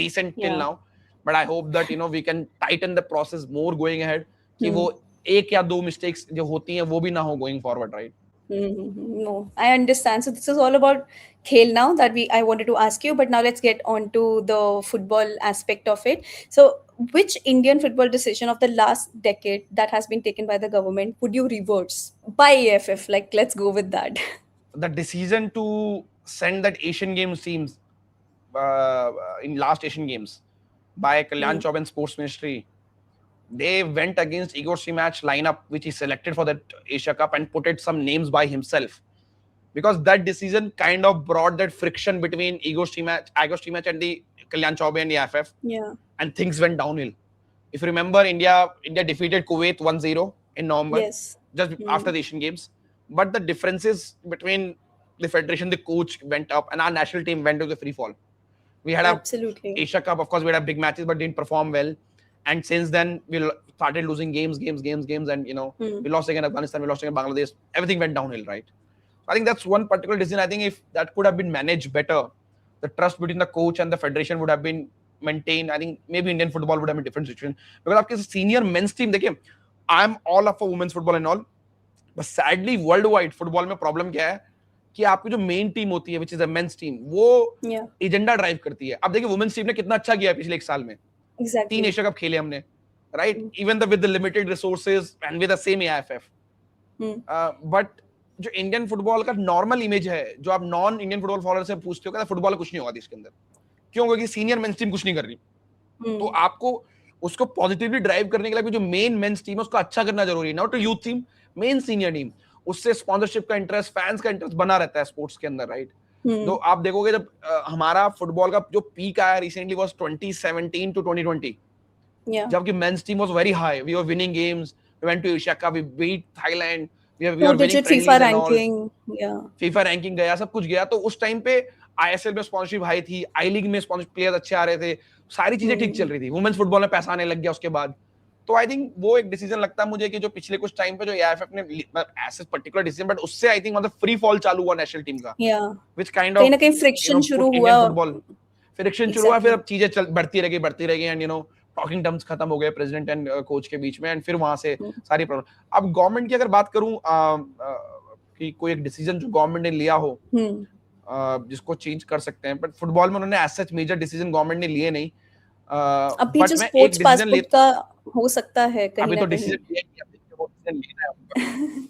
decent till Yeah. now, but I hope that we can tighten the process more going ahead, कि Hmm. वो एक या दो mistakes जो होती हैं वो भी ना हो going forward, right? No, I understand. So this is all about Khel Now that I wanted to ask you, but now let's get on to the football aspect of it. So which Indian football decision of the last decade that has been taken by the government would you reverse by AFF? Like, let's go with that. The decision to send that Asian Games teams uh, in last Asian Games by Kalyan Chaubey and Sports Ministry, they went against Igor Stimac lineup which he selected for that Asia Cup and put it some names by himself, because that decision kind of brought that friction between Igor Stimac and the Kalyan Chaubey and the AFF, Yeah. and things went downhill. If you remember, India defeated Kuwait 1-0 in November, Yes. just after the Asian Games. But the differences between the federation, the coach went up, and our national team went to the free fall. We had a Absolutely. Asia Cup, of course, we had big matches, but didn't perform well. And since then, we started losing games, and we lost against Afghanistan, we lost against Bangladesh. Everything went downhill, right? I think that's one particular decision. I think if that could have been managed better, the trust between the coach and the federation would have been maintained. I think maybe Indian football would have been a different situation. Because आपके senior men's team देखिए, I'm all up for women's football and all, but sadly worldwide football में problem क्या है कि आपकी जो main team होती है, which is a men's team, वो एजेंडा ड्राइव करती है. अब देखिए वुमेन्स टीम ने कितना अच्छा किया पिछले एक साल में, Exactly. 3 एशिया कप खेले हमने, right? Even the with the limited resources and with the same AIFF. But जो इंडियन फुटबॉल का नॉर्मल इमेज है, जो आप नॉन इंडियन फुटबॉल फॉलोअर से पूछते हो, कहता फुटबॉल कुछ नहीं होगा देश के अंदर. क्यों? क्योंकि सीनियर मेंस टीम कुछ नहीं कर रही. तो आपको उसको पॉजिटिवली ड्राइव करने के लिए जो मेन मेंस टीम है उसको अच्छा करना जरूरी है, not youth team, main senior team. उससे स्पॉन्सरशिप का इंटरेस्ट, फैंस का इंटरेस्ट बना रहता है स्पोर्ट्स के अंदर, राइट? तो आप देखोगे जब हमारा फुटबॉल का जो पीक आया रिसेंटली वाज 2017 टू 2020, जबकि men's team was very high, we were winning games, we went to Asia cup, we beat Thailand, we were winning FIFA ranking, FIFA ranking गया, सब कुछ गया. तो उस टाइम पे आईएसएल में स्पॉन्सरशिप हाई थी, आई लीग में स्पॉन्सरशिप प्लेयर्स अच्छे आ रहे थे, सारी चीजें ठीक चल रही थी. वुमेन्स फुटबॉल में पैसा आने लग गया उसके बाद. तो आई थिंक वो एक डिसीजन लगता है मुझे कि जो पिछले कुछ टाइम पे जो एआईएफएफ ने ऐसे पर्टिकुलर डिसीजन, बट उससे आई थिंक मतलब फ्री फॉल चालू हुआ नेशनल टीम का, व्हिच काइंड ऑफ कहीं ना कहीं फ्रिक्शन शुरू हुआ, फुटबॉल फ्रिक्शन शुरू हुआ. फिर अब चीजें बढ़ती रही एंड टॉकिंग टर्म्स खत्म हो गए प्रेसिडेंट एंड कोच के बीच में, एंड फिर वहां से सारी प्रॉब्लम. अब गवर्नमेंट की अगर बात करूं कि कोई एक डिसीजन जो गवर्नमेंट ने लिया हो जिसको चेंज कर सकते हैं, बट फुटबॉल में उन्होंने as such major decision government ने लिए नहीं. अभी जो स्पोर्ट्स पासपोर्ट का हो सकता है कहीं ना कहीं. अभी तो डिसीजन लिया डिसीजन लेना है उनका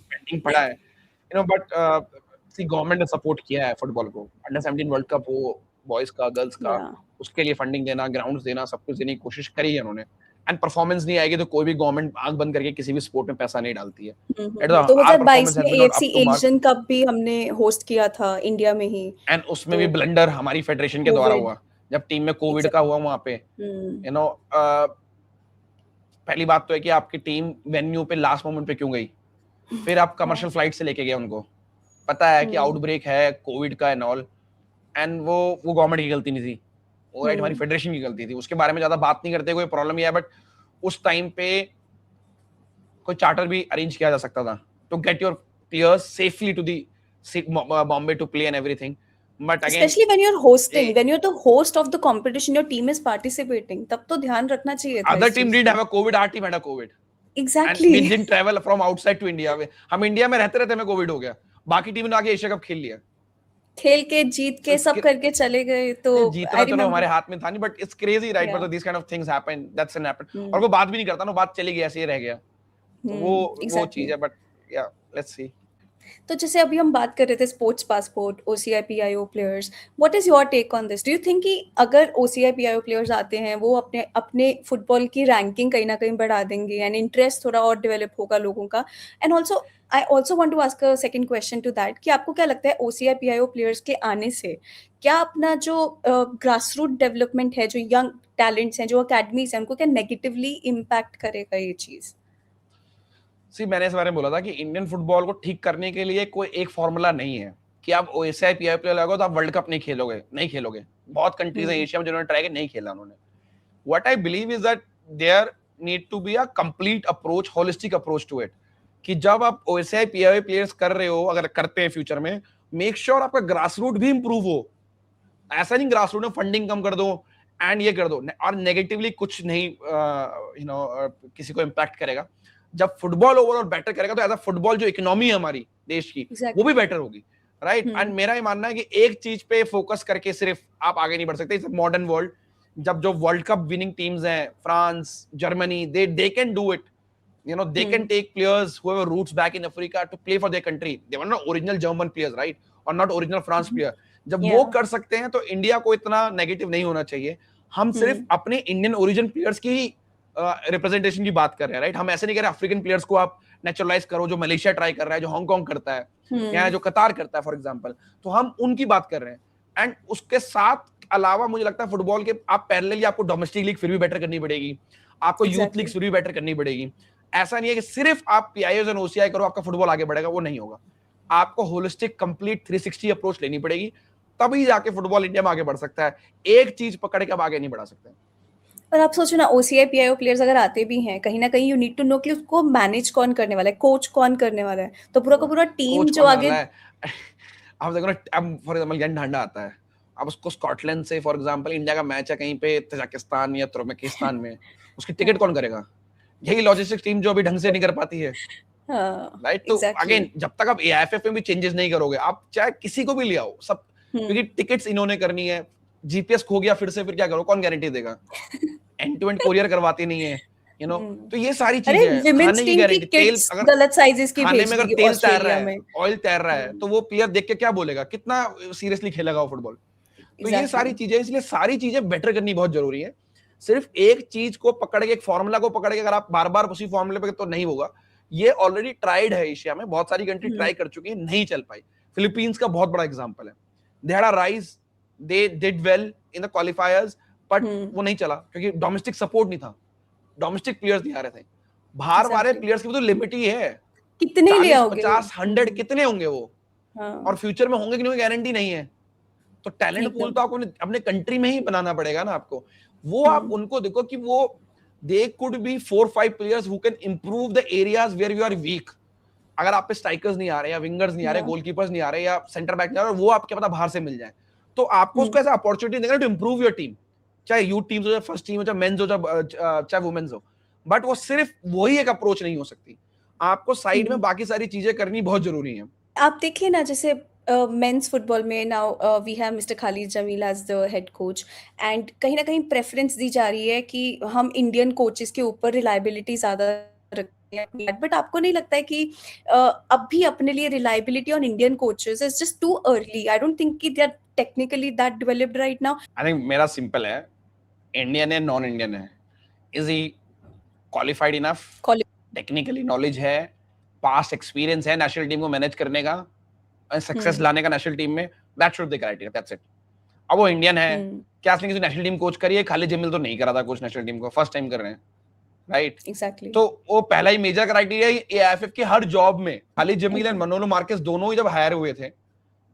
पेंडिंग पड़ा है, you know, but see government ने सपोर्ट किया है फुटबॉल को। अंडर 17 वर्ल्ड कप हो, बॉयज का, गर्ल्स का, या उसके लिए फंडिंग देना, ग्राउंड्स देना, सब कुछ देने की कोशिश करी है उन्होंने। एंड परफॉर्मेंस नहीं आएगी तो कोई भी गवर्नमेंट आंख बंद करके किसी भी स्पोर्ट में पैसा नहीं डालती है। एट आवर 2022 परफॉर्मेंस में has been not AFC up to mark, Asian cup भी हमने होस्ट किया था इंडिया में ही। एंड उसमें तो भी ब्लंडर हमारी फेडरेशन के द्वारा कोविड हुआ, जब टीम में कोविड का एग्जैक्ट हुआ वहां पे, हम्म यू नो। पहली बात तो है कि आपकी टीम वेन्यू पे लास्ट मोमेंट पे क्यों गई, फिर आप हाँ कमर्शियल फ्लाइट से लेके गए उनको, पता है कि हम्म आउटब्रेक है कोविड का एंड ऑल, एंड वो गवर्नमेंट की गलती नहीं थी, वो राइट हमारी हम्म फेडरेशन की गलती थी। उसके बारे में ज्यादा बात नहीं करते, कोई प्रॉब्लम ही है, बट उस टाइम पे कोई चार्टर भी अरेंज किया जा सकता था to get your players safely to the Bombay to play and everything, but again especially when you're hosting, when you're the host of the competition, your team is participating, तब तो ध्यान रखना चाहिए था other इस team चीज didn't का। have a covid, our team had a covid, and we exactly didn't travel from outside to India। हम इंडिया में रहते रहते हमें कोविड हो गया, बाकी टीम ने आगे एशिया कप खेल लिया। खेल के जीत So के it's सब करके चले गए तो नहीं, आई जीतना चलो रिमेम्बर हमारे हाथ में था नहीं, बट इट्स क्रेजी राइट, या but this kind of things happen, that's an happen. और वो बात भी नहीं करता ना, बात चली गई, ऐसे ही रह गया, तो वो चीज एग्जैक्टली। है, बट या लेट्स सी। तो जैसे अभी हम बात कर रहे थे sports passport, OCI PIO players, what is your take on this? Do you think कि अगर ओसीआई पीआईओ प्लेयर्स आते हैं वो अपने अपने फुटबॉल की रैंकिंग कहीं ना कहीं बढ़ा देंगे एंड इंटरेस्ट थोड़ा और डेवलप होगा लोगों का? And also I also want to ask a second question to that कि आपको क्या लगता है ओसीआई पीआईओ प्लेयर्स के आने से क्या अपना जो ग्रास रूट डेवलपमेंट है, जो यंग टैलेंट्स हैं, जो अकेडमीज हैं, उनको क्या नेगेटिवली इम्पैक्ट करेगा ये चीज? सी मैंने इस बारे में बोला था कि इंडियन फुटबॉल को ठीक करने के लिए कोई एक फॉर्मूला नहीं है कि आप ओएसआई पीआई प्लेयर लगाओ तो आप वर्ल्ड कप नहीं खेलोगे। बहुत कंट्रीज हैं हम्म एशिया में जिन्होंने ट्राई किया, नहीं खेला उन्होंने। What I believe is that there need to be a complete approach, holistic approach to it, कि जब आप ओएसआई पीआई प्लेयर्स कर रहे हो, अगर करते हैं फ्यूचर में, मेक श्योर आपका ग्रास रूट भी इंप्रूव हो। ऐसा नहीं ग्रास रूट में फंडिंग कम कर दो एंड ये कर दो और नेगेटिवली कुछ नहीं किसी को इम्पैक्ट करेगा। जब फुटबॉल ओवरऑल बेटर करेगा तो एज अ फुटबॉल जो इकोनॉमी है हमारी देश की, वो भी एग्जैक्टली बेटर होगी, राइट। एंड हम्म मेरा ये मानना है कि एक चीज पे फोकस करके सिर्फ आप आगे नहीं बढ़ सकते। इस मॉडर्न वर्ल्ड, जब जो वर्ल्ड कप विनिंग टीम्स हैं, France, Germany, they can do it, they can hmm take players who have roots back in Africa to play for their country. They were not original German players, right, or not original France player। जब वो या कर सकते हैं तो India को इतना negative नहीं होना चाहिए। हम सिर्फ हम्म अपने इंडियन ओरिजिन प्लेयर्स की रिप्रेजेंटेशन की बात कर रहे हैं, राइट। हम ऐसे नहीं कह रहे अफ्रीकन प्लेयर्स को आप नेचुरलाइज करो, जो मलेशिया ट्राई कर रहा है, जो हांगकांग करता है, या हम्म जो कतार करता है फॉर एग्जाम्पल, तो हम उनकी बात कर रहे हैं। एंड उसके साथ अलावा मुझे लगता है फुटबॉल के आप पैरेलली आपको डोमेस्टिक लीग फिर भी बेटर करनी पड़ेगी, आपको यूथ लीग एग्जैक्टली फिर भी बेटर करनी पड़ेगी। ऐसा नहीं है कि सिर्फ आप पीआईओ और ओसीआई करो आपका फुटबॉल आगे बढ़ेगा, वो नहीं होगा। आपको होलिस्टिक कंप्लीट 360 अप्रोच लेनी पड़ेगी, तभी जाके फुटबॉल इंडिया में आगे बढ़ सकता है। एक चीज पकड़ के आप आगे नहीं बढ़ा सकते। और आप सोचो ना, ओसीआई पीआईओ प्लेयर्स अगर आते भी हैं कहीं ना कहीं यू नीड टू नो कि उसको मैनेज कौन करने वाला है, कोच कौन करने वाला है, तो पूरा का पूरा टीम कोच जो कौन आगे वाला है आप देखो ना, अब फॉर एग्जांपल यन ढांडा आता है, अब उसको स्कॉटलैंड से फॉर एग्जांपल इंडिया का मैच है कहीं पे तजाकिस्तान या तुर्कमेनिस्तान में, उसकी टिकट हाँ कौन करेगा? यही लॉजिस्टिक्स टीम जो अभी ढंग से नहीं कर पाती है, हाँ राइट। तो एग्जैक्टली अगेन जब तक आप एआईएफएफ में भी चेंजेस नहीं करोगे, आप चाहे किसी को भी ले आओ सब, क्योंकि टिकट्स इन्होंने करनी है, जीपीएस खो गया फिर क्या करो, कौन गारंटी देगा? एंड टू एंड कोरियर करवाती नहीं है, तो ये सारी अरे चीजें हैं। विमेन्स खाने की टीम की गारंटी, तेल किट्स अगर गलत साइजेस की खाने भेज में अगर दी तेल तैर रहा ऑस्ट्रेलिया है, में। ऑयल तैर रहा है, तो वो प्लेयर देख के क्या बोलेगा, कितना सीरियसली खेलेगा वो फुटबॉल? तो ये एग्जैक्टली सारी चीजें, इसलिए सारी चीजें बेटर करनी बहुत जरूरी है। सिर्फ एक चीज को पकड़ के, एक फॉर्मूला को पकड़ के अगर आप बार बार उसी फॉर्मूले पे, तो नहीं होगा। ये ऑलरेडी ट्राइड है एशिया में, बहुत सारी कंट्री ट्राई कर चुकी है, नहीं चल पाई। फिलीपींस का बहुत बड़ा एग्जांपल है, they had a rise, they did well in the क्वालिफायर्स, but वो नहीं चला क्योंकि डोमेस्टिक सपोर्ट नहीं था, डोमेस्टिक प्लेयर्स नहीं आ रहे थे। बाहर वाले एग्जैक्टली प्लेयर्स की भी तो लिमिट ही है, कितने ले 40, आओगे? 50, 100 कितने होंगे वो, और हाँ फ्यूचर में होंगे कि नहीं गारंटी नहीं है। तो टैलेंट पूल एकदम तो आपको अपने कंट्री में ही बनाना पड़ेगा ना आपको। वो आप उनको देखो कि वो they could be 4-5 players who can improve the areas where you are weak. अगर आप पे स्ट्राइकर्स नहीं आ रहे, या विंगर्स नहीं आ रहे, या गोलकीपर्स नहीं आ रहे, या सेंटर बैक नहीं आ रहे, वो आपके पता बाहर से मिल जाए, तो आपको उसको ऐसा अपॉर्चुनिटी देगा टू इंप्रूव योर टीम, चाहे यूथ टीम्स हो, चाहे फर्स्ट टीम हो, चाहे मेंस हो, चाहे वुमेन्स हो। बट वो सिर्फ वही एक अप्रोच नहीं हो सकती, आपको साइड में बाकी सारी चीजें करनी बहुत जरूरी है। आप देखिए ना, जैसे मेंस फुटबॉल में now we have mister Khalid Jamil as the head coach, and कहीं ना कहीं प्रेफरेंस दी जा रही है कि हम इंडियन कोचेस के ऊपर रिलायबिलिटी ज़्यादा बट आपको नहीं लगता है कि अब भी अपने लिए reliability on Indian coaches is just too early? I don't think कि they are technically that developed right now. I think मेरा सिंपल है, इंडियन है नॉन इंडियन है, is he qualified enough, technically knowledge है, पास्ट एक्सपीरियंस है national team को manage करने का, सक्सेस लाने का नेशनल टीम में, that should be criteria, that's it. अब वो इंडियन है, क्या उसने किसी नेशनल टीम कोच करी है? खालिद जमील तो नहीं करा था कोच नेशनल टीम को, फर्स्ट टाइम कर रहे हैं, राइट? एग्जैक्टली. तो वो पहला ही मेजर क्राइटेरिया एआईएफएफ की हर जॉब में. Khalid Jamil and Manolo Marquez दोनों ही जब हायर हुए थे,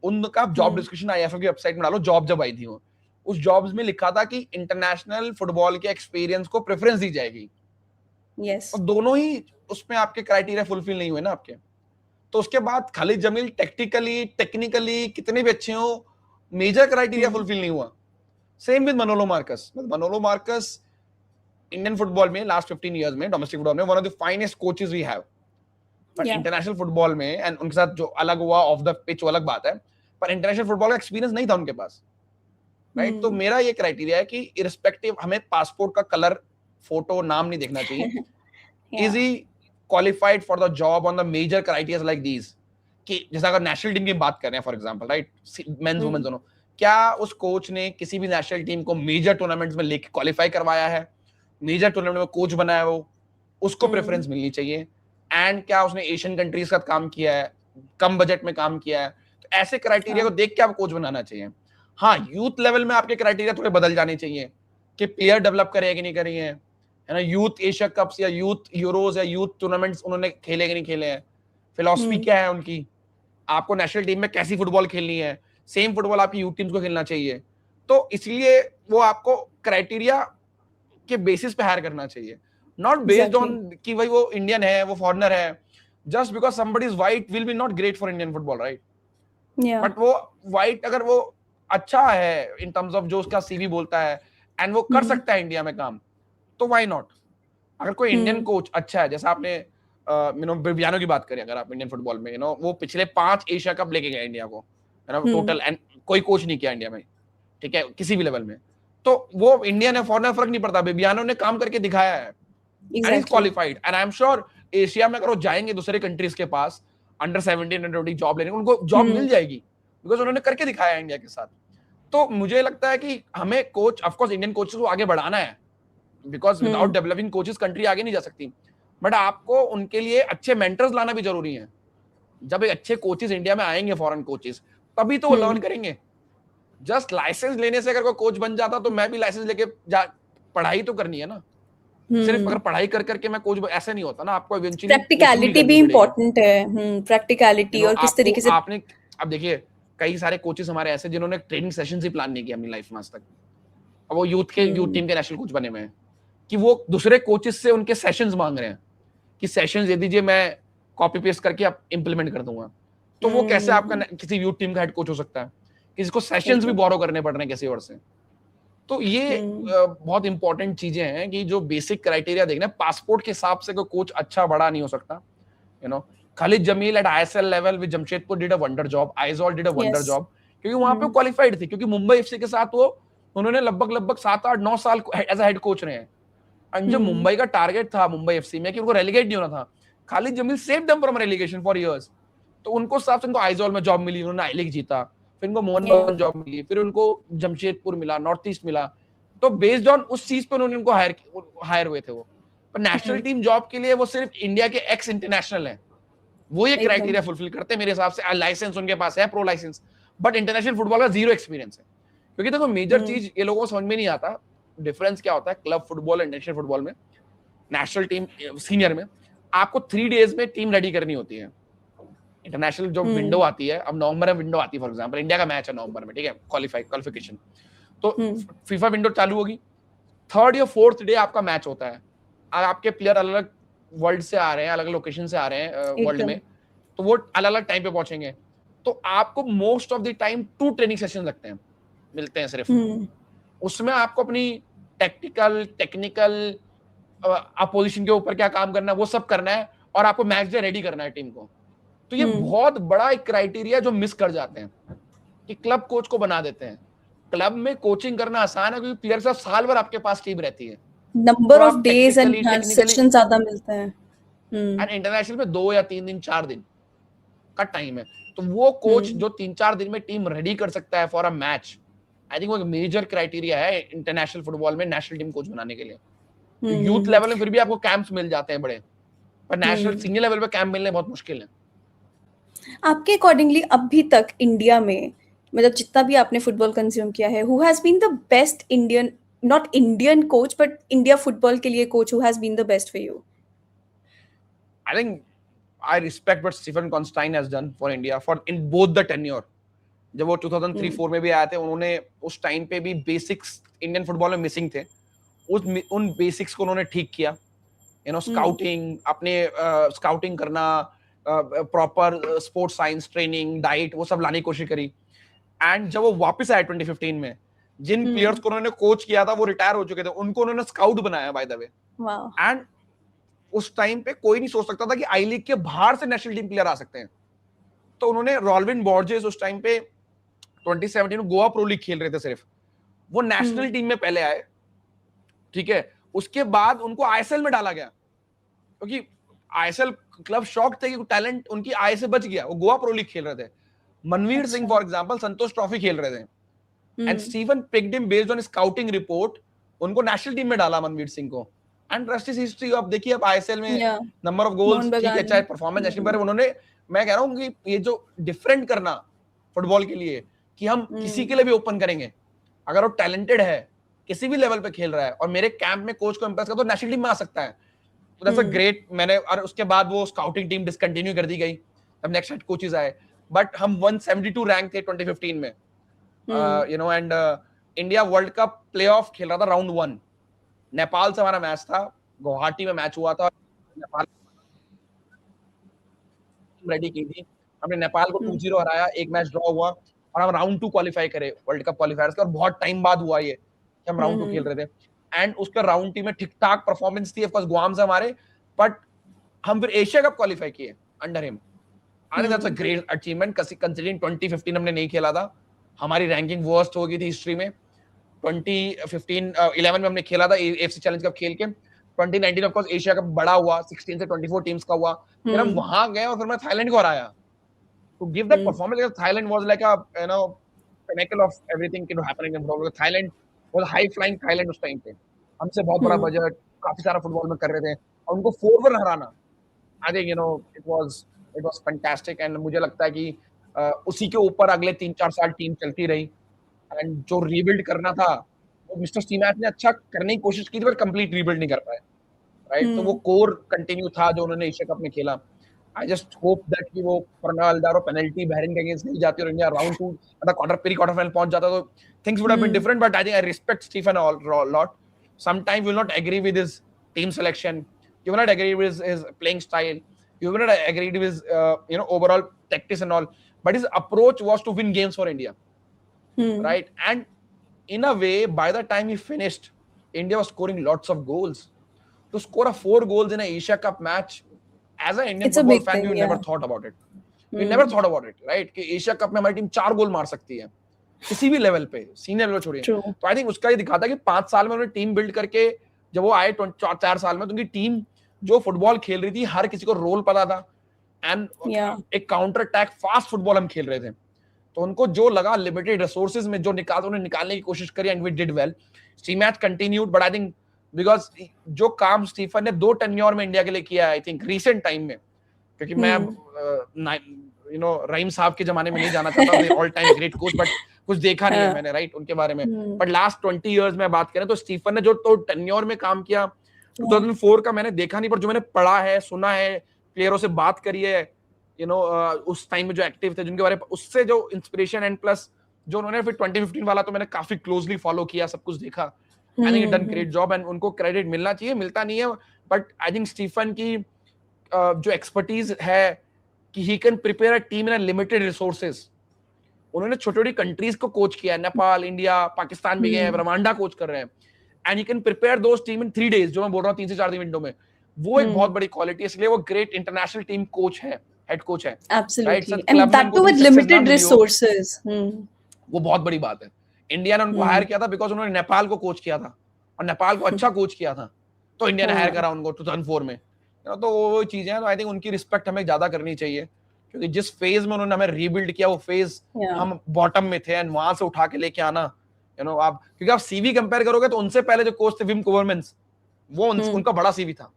उनका जॉब डिस्क्रिप्शन आईएफएफ की वेबसाइट में डालो, जॉब जब आई थी वो, उस जॉब्स में लिखा था कि इंटरनेशनल फुटबॉल के एक्सपीरियंस को प्रेफरेंस दी जाएगी. यस. और दोनों ही उसमें आपके क्राइटेरिया फुलफिल नहीं हुए ना आपके. तो उसके बाद खालिद जमील टेक्निकली कितने भी अच्छे हो, मेजर क्राइटेरिया फुलफिल नहीं हुआ. Same with Manolo Marquez. Manolo Marquez Indian football में लास्ट 15 इयर्स में, डोमेस्टिक फुटबॉल में one of the finest coaches we have. But international football में एंड उनके साथ जो अलग हुआ ऑफ द पिच वो अलग बात है, पर इंटरनेशनल फुटबॉल का एक्सपीरियंस नहीं था उनके पास, राइट? तो मेरा ये क्राइटेरिया है कि इररिस्पेक्टिव, हमें पासपोर्ट का कलर, फोटो, नाम नहीं देखना चाहिए. Is he qualified for the job on the major criteria like these? कि जैसा अगर नेशनल टीम की बात कर रहे हैं for example, right, men's women's दोनों, क्या उस कोच ने किसी भी नेशनल टीम को मेजर टूर्नामेंट्स में लेके क्वालिफाई करवाया है, मेजर टूर्नामेंट में कोच बनाया, वो उसको प्रेफरेंस मिलनी चाहिए. एंड क्या उसने एशियन कंट्रीज का काम किया है, कम बजट में काम किया है? तो ऐसे क्राइटेरिया को देख के आप कोच बनाना चाहिए. हाँ, यूथ लेवल में आपके क्राइटेरिया थोड़े बदल जाने चाहिए कि प्लेयर डेवलप करे कि नहीं करे हैं, है ना, यूथ एशिया कप्स या यूथ यूरोज या यूथ टूर्नामेंट्स उन्होंने खेले कि नहीं खेले हैं, फिलॉसफी क्या है उनकी, आपको नेशनल टीम में कैसी फुटबॉल खेलनी है, सेम फुटबॉल आपकी यूथ टीम्स को खेलना चाहिए. तो इसलिए वो आपको क्राइटेरिया के बेसिस पे हायर करना चाहिए, नॉट बेस्ड ऑन कि भाई वो इंडियन है, वो फॉरेनर है. Just because somebody is white will be not great for Indian football, right? But वो वाइट अगर वो अच्छा है इन टर्म्स ऑफ जो उसका सीवी बोलता है एंड वो कर सकता है इंडिया में काम, तो व्हाई नॉट? अगर कोई इंडियन कोच अच्छा है, जैसा आपने बिबियानो की बात करें, अगर आप इंडियन फुटबॉल में, वो पिछले 5 एशिया कप लेके गए इंडिया को, है ना, टोटल, एंड कोई कोच नहीं किया इंडिया में, ठीक है, किसी भी लेवल में. तो वो इंडियन है फॉरेनर फर्क नहीं पड़ता, बिबियानो ने काम करके दिखाया है and is qualified. And I am sure Asia में अगर वो जाएंगे दूसरे कंट्रीज के पास अंडर 17 अंडर 20 जॉब लेने, उनको जॉब मिल जाएगी बिकॉज उन्होंने करके दिखाया है इंडिया के साथ. तो मुझे लगता है कि हमें coach, of course Indian coaches को आगे बढ़ाना है, because without developing coaches country आगे नहीं जा सकती. बट आपको उनके लिए अच्छे मेंटर्स लाना भी जरूरी है. जब एक अच्छे कोचेस इंडिया में आएंगे, फॉरेन कोचेस, तभी तो वो लर्न करेंगे. जस्ट लाइसेंस लेने से अगर कोई कोच बन जाता तो मैं भी लाइसेंस लेके पढ़ाई तो करनी है ना. सिर्फ अगर पढ़ाई कर करके मैं कोच, ऐसे नहीं होता ना. आपको इवेंचुअली प्रैक्टिकलिटी भी इंपॉर्टेंट है. प्रैक्टिकलिटी और किस तरीके से आपने, अब देखिए कई सारे कोचेस हमारे ऐसे जिन्होंने ट्रेनिंग सेशन ही प्लान नहीं किया अपनी लाइफ में आज तक. अब वो यूथ टीम के नेशनल कोच बने हुए हैं कि वो दूसरे कोचेस से उनके सेशंस मांग रहे हैं कि सेशंस दे दीजिए, मैं कॉपी पेस्ट करके आप इंप्लीमेंट कर दूंगा. तो वो कैसे आपका किसी यूथ टीम का हेड कोच हो सकता है? किसी को सेशंस भी बोरो करने पड़ रहे हैं किसी और से. तो ये बहुत इंपॉर्टेंट चीजें हैं कि जो बेसिक क्राइटेरिया देखना, पासपोर्ट के हिसाब से कोई कोच अच्छा बड़ा नहीं हो सकता. Khalid Jamil at ISL level with Jamshedpur did a wonder job, Aizawl did a wonder job, क्योंकि वहां पे क्वालिफाइड थे, क्योंकि मुंबई एफसी के साथ वो उन्होंने लगभग 7-8-9 साल एज अ हेड कोच रहे हैं. एंड जो मुंबई का टारगेट था मुंबई एफसी में कि उनको रेलीगेट नहीं होना था, Khalid Jamil saved them from relegation for years. तो उनको साफ से उनको आइजॉल में जॉब मिली, उन्होंने आई लीग जीता, फिर उनको मोहन बगान जॉब मिली, फिर उनको जमशेदपुर मिला, नॉर्थ ईस्ट मिला. तो बेस्ड ऑन उस चीज पे उन्होंने उनको हायर हुए थे वो. पर नेशनल टीम जॉब के लिए वो सिर्फ इंडिया के एक्स इंटरनेशनल हैं, वो ये क्राइटेरिया फुलफिल करते हैं मेरे हिसाब से. लाइसेंस उनके पास है, pro licence, but international football का जीरो एक्सपीरियंस है. क्योंकि देखो मेजर चीज ये लोगों को समझ में नहीं आता, डिफरेंस क्या होता है club football and national football में. नेशनल टीम सीनियर में आपको 3 डेज में टीम रेडी करनी होती है. इंटरनेशनल जो विंडो आती है, अब नवंबर में विंडो आती है, फॉर एग्जांपल इंडिया का मैच है नवंबर में, ठीक है, क्वालिफिकेशन, तो फीफा विंडो चालू होगी, 3rd या 4th डे आपका मैच होता है. आपके प्लेयर अलग अलग वर्ल्ड से आ रहे हैं, अलग अलग लोकेशन से आ रहे हैं वर्ल्ड में, तो वो अलग अलग टाइम पे पहुंचेंगे. तो आपको most of the time 2 training session लगते हैं, मिलते हैं सिर्फ. उसमें आपको अपनी टेक्निकल अपोजिशन के ऊपर क्या काम करना है वो सब करना है, और आपको मैच डे रेडी करना है टीम को. तो ये बहुत बड़ा एक क्राइटेरिया जो मिस कर जाते हैं कि क्लब कोच को बना देते हैं. क्लब में कोचिंग करना आसान है क्योंकि प्लेयर साल भर आपके पास टीम रहती है, number of days and session ज्यादा मिलते हैं. एंड इंटरनेशनल में 2 या 3 दिन 4 दिन का टाइम है, तो वो कोच जो 3-4 दिन में टीम रेडी कर सकता है for a match, I think वो एक मेजर क्राइटेरिया है इंटरनेशनल फुटबॉल में नेशनल टीम कोच बनाने के लिए। तो यूथ लेवल में फिर भी आपको कैंप्स मिल जाते हैं बड़े, पर नेशनल सीनियर लेवल पे कैंप मिलने बहुत मुश्किल है। आपके अकॉर्डिंगली अभी तक इंडिया में, मतलब जितना भी आपने फुटबॉल कंज्यूम किया है, who has been the best Indian, not Indian coach but India football के लिए coach who has been the best for you? I think I respect what Stephen Constantine has done for India for in both the tenure. जब वो 2003-4 में भी आए थे, उन्होंने उस टाइम पे भी बेसिक्स इंडियन फुटबॉल में मिसिंग थे, उन बेसिक्स को उन्होंने ठीक किया, स्काउटिंग, अपने स्काउटिंग करना, proper sports science training, diet, वो सब लाने की कोशिश करी। एंड जब वो वापस आए 2015 में, जिन प्लेयर्स को उन्होंने कोच किया था वो रिटायर हो चुके थे, उनको उन्होंने स्काउट बनाया बाय द वे। एंड उस टाइम पे कोई नहीं सोच सकता था कि आई लीग के बाहर से नेशनल टीम प्लेयर आ सकते हैं, तो उन्होंने रॉल्विन बॉर्जेस उस टाइम पे 2017 में गोवा प्रो लीग खेल रहे थे सिर्फ, वो नेशनल टीम में पहले आए, ठीक है, उसके बाद उनको आईएसएल में डाला गया, क्योंकि आईएसएल क्लब शॉक थे कि टैलेंट उनकी आई से बच गया, वो गोवा प्रो लीग खेल रहे थे। Manvir Singh for example Santosh trophy खेल रहे थे, and Steven picked him based on scouting report, उनको नेशनल टीम में डाला मनवीर सिंह को, एंड रेस्ट इज हिस्ट्री। आप देखिए अब आईएसएल में नंबर ऑफ गोल्स, ठीक है, चाहे परफॉर्मेंस नेशनल पर उन्होंने, मैं कह रहा हूं कि ये जो डिफरेंट करना फुटबॉल के लिए कि हम किसी के लिए भी ओपन करेंगे, अगर वो टैलेंटेड है, किसी भी लेवल पे खेल रहा है और मेरे कैंप में कोच को इंप्रेस कर तो नेशनल टीम में आ सकता है, तो दैट्स अ ग्रेट। मैंने, और उसके बाद वो स्काउटिंग टीम डिसकंटिन्यू कर दी गई, अब नेक्स्ट हेड कोचेस आए, बट हम 172 रैंक थे 2015 में, you know, and India world cup playoff खेल रहा था राउंड 1, नेपाल से हमारा मैच था, गुवाहाटी में मैच हुआ था, नेपाल रेडी की थी, हमने नेपाल को 2-0 हराया, एक मैच ड्रॉ हुआ और हम राउंड 2 क्वालिफाई करे वर्ल्ड कप क्वालिफायर्स के, और बहुत टाइम बाद हुआ ये कि हम राउंड 2 खेल रहे थे, एंड उसका राउंड टीम में ठीक ठाक परफॉर्मेंस थी, ऑफ कोर्स गुआम से हमारे, बट हम फिर एशिया कप क्वालिफाई किए under him. I think that's a great achievement considering 2015 हमने नहीं खेला था, हमारी रैंकिंग वर्स्ट हो गई थी हिस्ट्री में। 2011 में हमने खेला था एफसी चैलेंज कप खेल के, 2019 ऑफ कोर्स एशिया कप बड़ा हुआ, 16 से 24 टीम्स का हुआ, फिर हम वहां गए और फिर मैं थाईलैंड को हराया, to give that performance because Thailand was like a, you know, pinnacle of everything can happen in football. Thailand was high flying Thailand उस टाइम पे, हमसे बहुत बड़ा बजट, काफी सारा फुटबॉल में कर रहे थे, और उनको 4-1 हराना, I think, you know, it was fantastic, and मुझे लगता है कि उसी के ऊपर अगले 3-4 साल टीम चलती रही, एंड जो रीबिल्ड करना था वो मिस्टर स्टीमैच ने अच्छा करने की कोशिश की थी, पर कंप्लीट रीबिल्ड नहीं कर पाए, राइट? तो वो कोर कंटिन्यू था जो उन्होंने एशिया कप में खेला। I just hope that कि वो Fernando पेनल्टी बहरीन के अगेंस्ट नहीं जाती और इंडिया राउंड 2 मतलब क्वार्टर फाइनल पहुंच जाता, तो things would have been different, but I think I respect Stephen a lot. Sometimes you will not agree with his team selection, you will not agree with his playing style, you will not agree with his you know, overall tactics and all, but his approach was to win games for India, right? And in a way, by the time he finished, India was scoring lots of goals. To score 4 goals in an Asia Cup match, as an Indian football fan, you never thought about it. We never thought about it, right? कि Asia cup में हमारी team 4 गोल मार सकती है किसी भी level पे, senior level छोड़िए। तो आई थिंक उसका ये दिखाता है कि 5 साल में उन्होंने टीम बिल्ड करके, जब वो आए 4 साल में, तो उनकी टीम जो फुटबॉल खेल रही थी, हर किसी को रोल पता था, एंड एक काउंटर अटैक फास्ट फुटबॉल हम खेल रहे थे, तो उनको जो लगा लिमिटेड रिसोर्सेज में जो उन्होंने निकालने की कोशिश करी, and we did well. Team match continued, but I think because जो काम स्टीफन ने 2 टेन्योर में इंडिया के लिए किया, आई थिंक रिसेंट टाइम में, क्योंकि मैं यू नो रहीम साहब के जमाने में नहीं जाना चाहता, all time great coach, but कुछ देखा नहीं है मैंने, राइट, उनके बारे में, बट लास्ट 20 इयर्स में बात करें तो स्टीफन ने जो तो टेन्योर में काम किया, 2004 का मैंने देखा नहीं, पर जो मैंने पढ़ा है, सुना है, प्लेयरों से बात करी है, यू नो उस टाइम में जो एक्टिव थे जिनके बारे में, उससे जो इंस्पिरेशन एंड प्लस जो उन्होंने फिर 2015 वाला तो मैंने काफी क्लोजली फॉलो किया, सब कुछ देखा, I think done great job, and उनको क्रेडिट मिलना चाहिए, मिलता नहीं है, बट आई थिंक स्टीफन की जो एक्सपर्टीज है कि he can prepare a team in a limited resources, उन्होंने छोटी-छोटी कंट्रीज को कोच किया, नेपाल, इंडिया, पाकिस्तान भी गए हैं, रवांडा कोच कर रहे हैं, and he can prepare those team in 3 days, जो मैं बोल रहा हूँ 3 से 4 दिन विंडो में, वो एक बहुत बड़ी क्वालिटी है, इसलिए वो ग्रेट इंटरनेशनल टीम कोच है, हेड कोच है, right, and that too with limited resources, वो बहुत बड़ी बात है। इंडिया ने उनको हायर किया था बिकॉज उन्होंने नेपाल को कोच किया था, और नेपाल को अच्छा कोच किया था, तो इंडिया ने हायर करा उनको 2004 में, तो वो चीजें हैं, तो आई थिंक उनकी रिस्पेक्ट हमें ज्यादा करनी चाहिए, क्योंकि जिस फेज में उन्होंने हमें रीबिल्ड किया, वो फेज या हम बॉटम में थे, एंड वहां से उठा के लेके आना, आप, क्योंकि आप सीवी कंपेयर करोगे तो उनसे पहले जो कोच थे विम कोवरमेंस, वो उनका बड़ा सीवी था,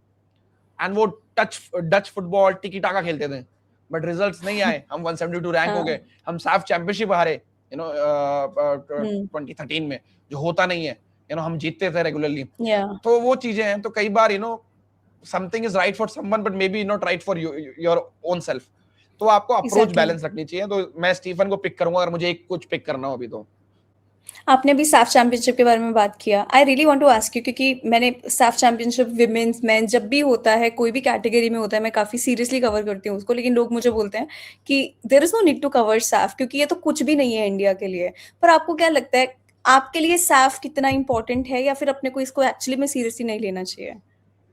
एंड वो डच फुटबॉल टिकी टाका खेलते थे, बट रिजल्ट्स नहीं आए, हम 172 रैंक हो गए, हम साफ चैंपियनशिप हारे 2013 में, जो होता नहीं है, हम जीतते थे रेगुलरली। या तो वो चीजें हैं, तो कई बार something is right for someone but maybe not right for your own self, तो आपको अप्रोच एग्जैक्टली। बैलेंस रखनी चाहिए। तो मैं स्टीफन को पिक करूंगा अगर मुझे एक कुछ पिक करना हो अभी तो। आपने भी सैफ चैंपियनशिप के बारे में बात किया, I really want to ask you, क्योंकि मैंने सैफ चैंपियनशिप विमेन्स मैन जब भी होता है, कोई भी कैटेगरी में होता है, मैं काफी सीरियसली कवर करती हूँ उसको, लेकिन लोग मुझे बोलते हैं कि there is no need to cover SAFF क्योंकि ये तो कुछ भी नहीं है इंडिया के लिए। पर आपको क्या लगता है, आपके लिए सैफ कितना इंपॉर्टेंट है, या फिर अपने को इसको एक्चुअली में सीरियसली नहीं लेना चाहिए?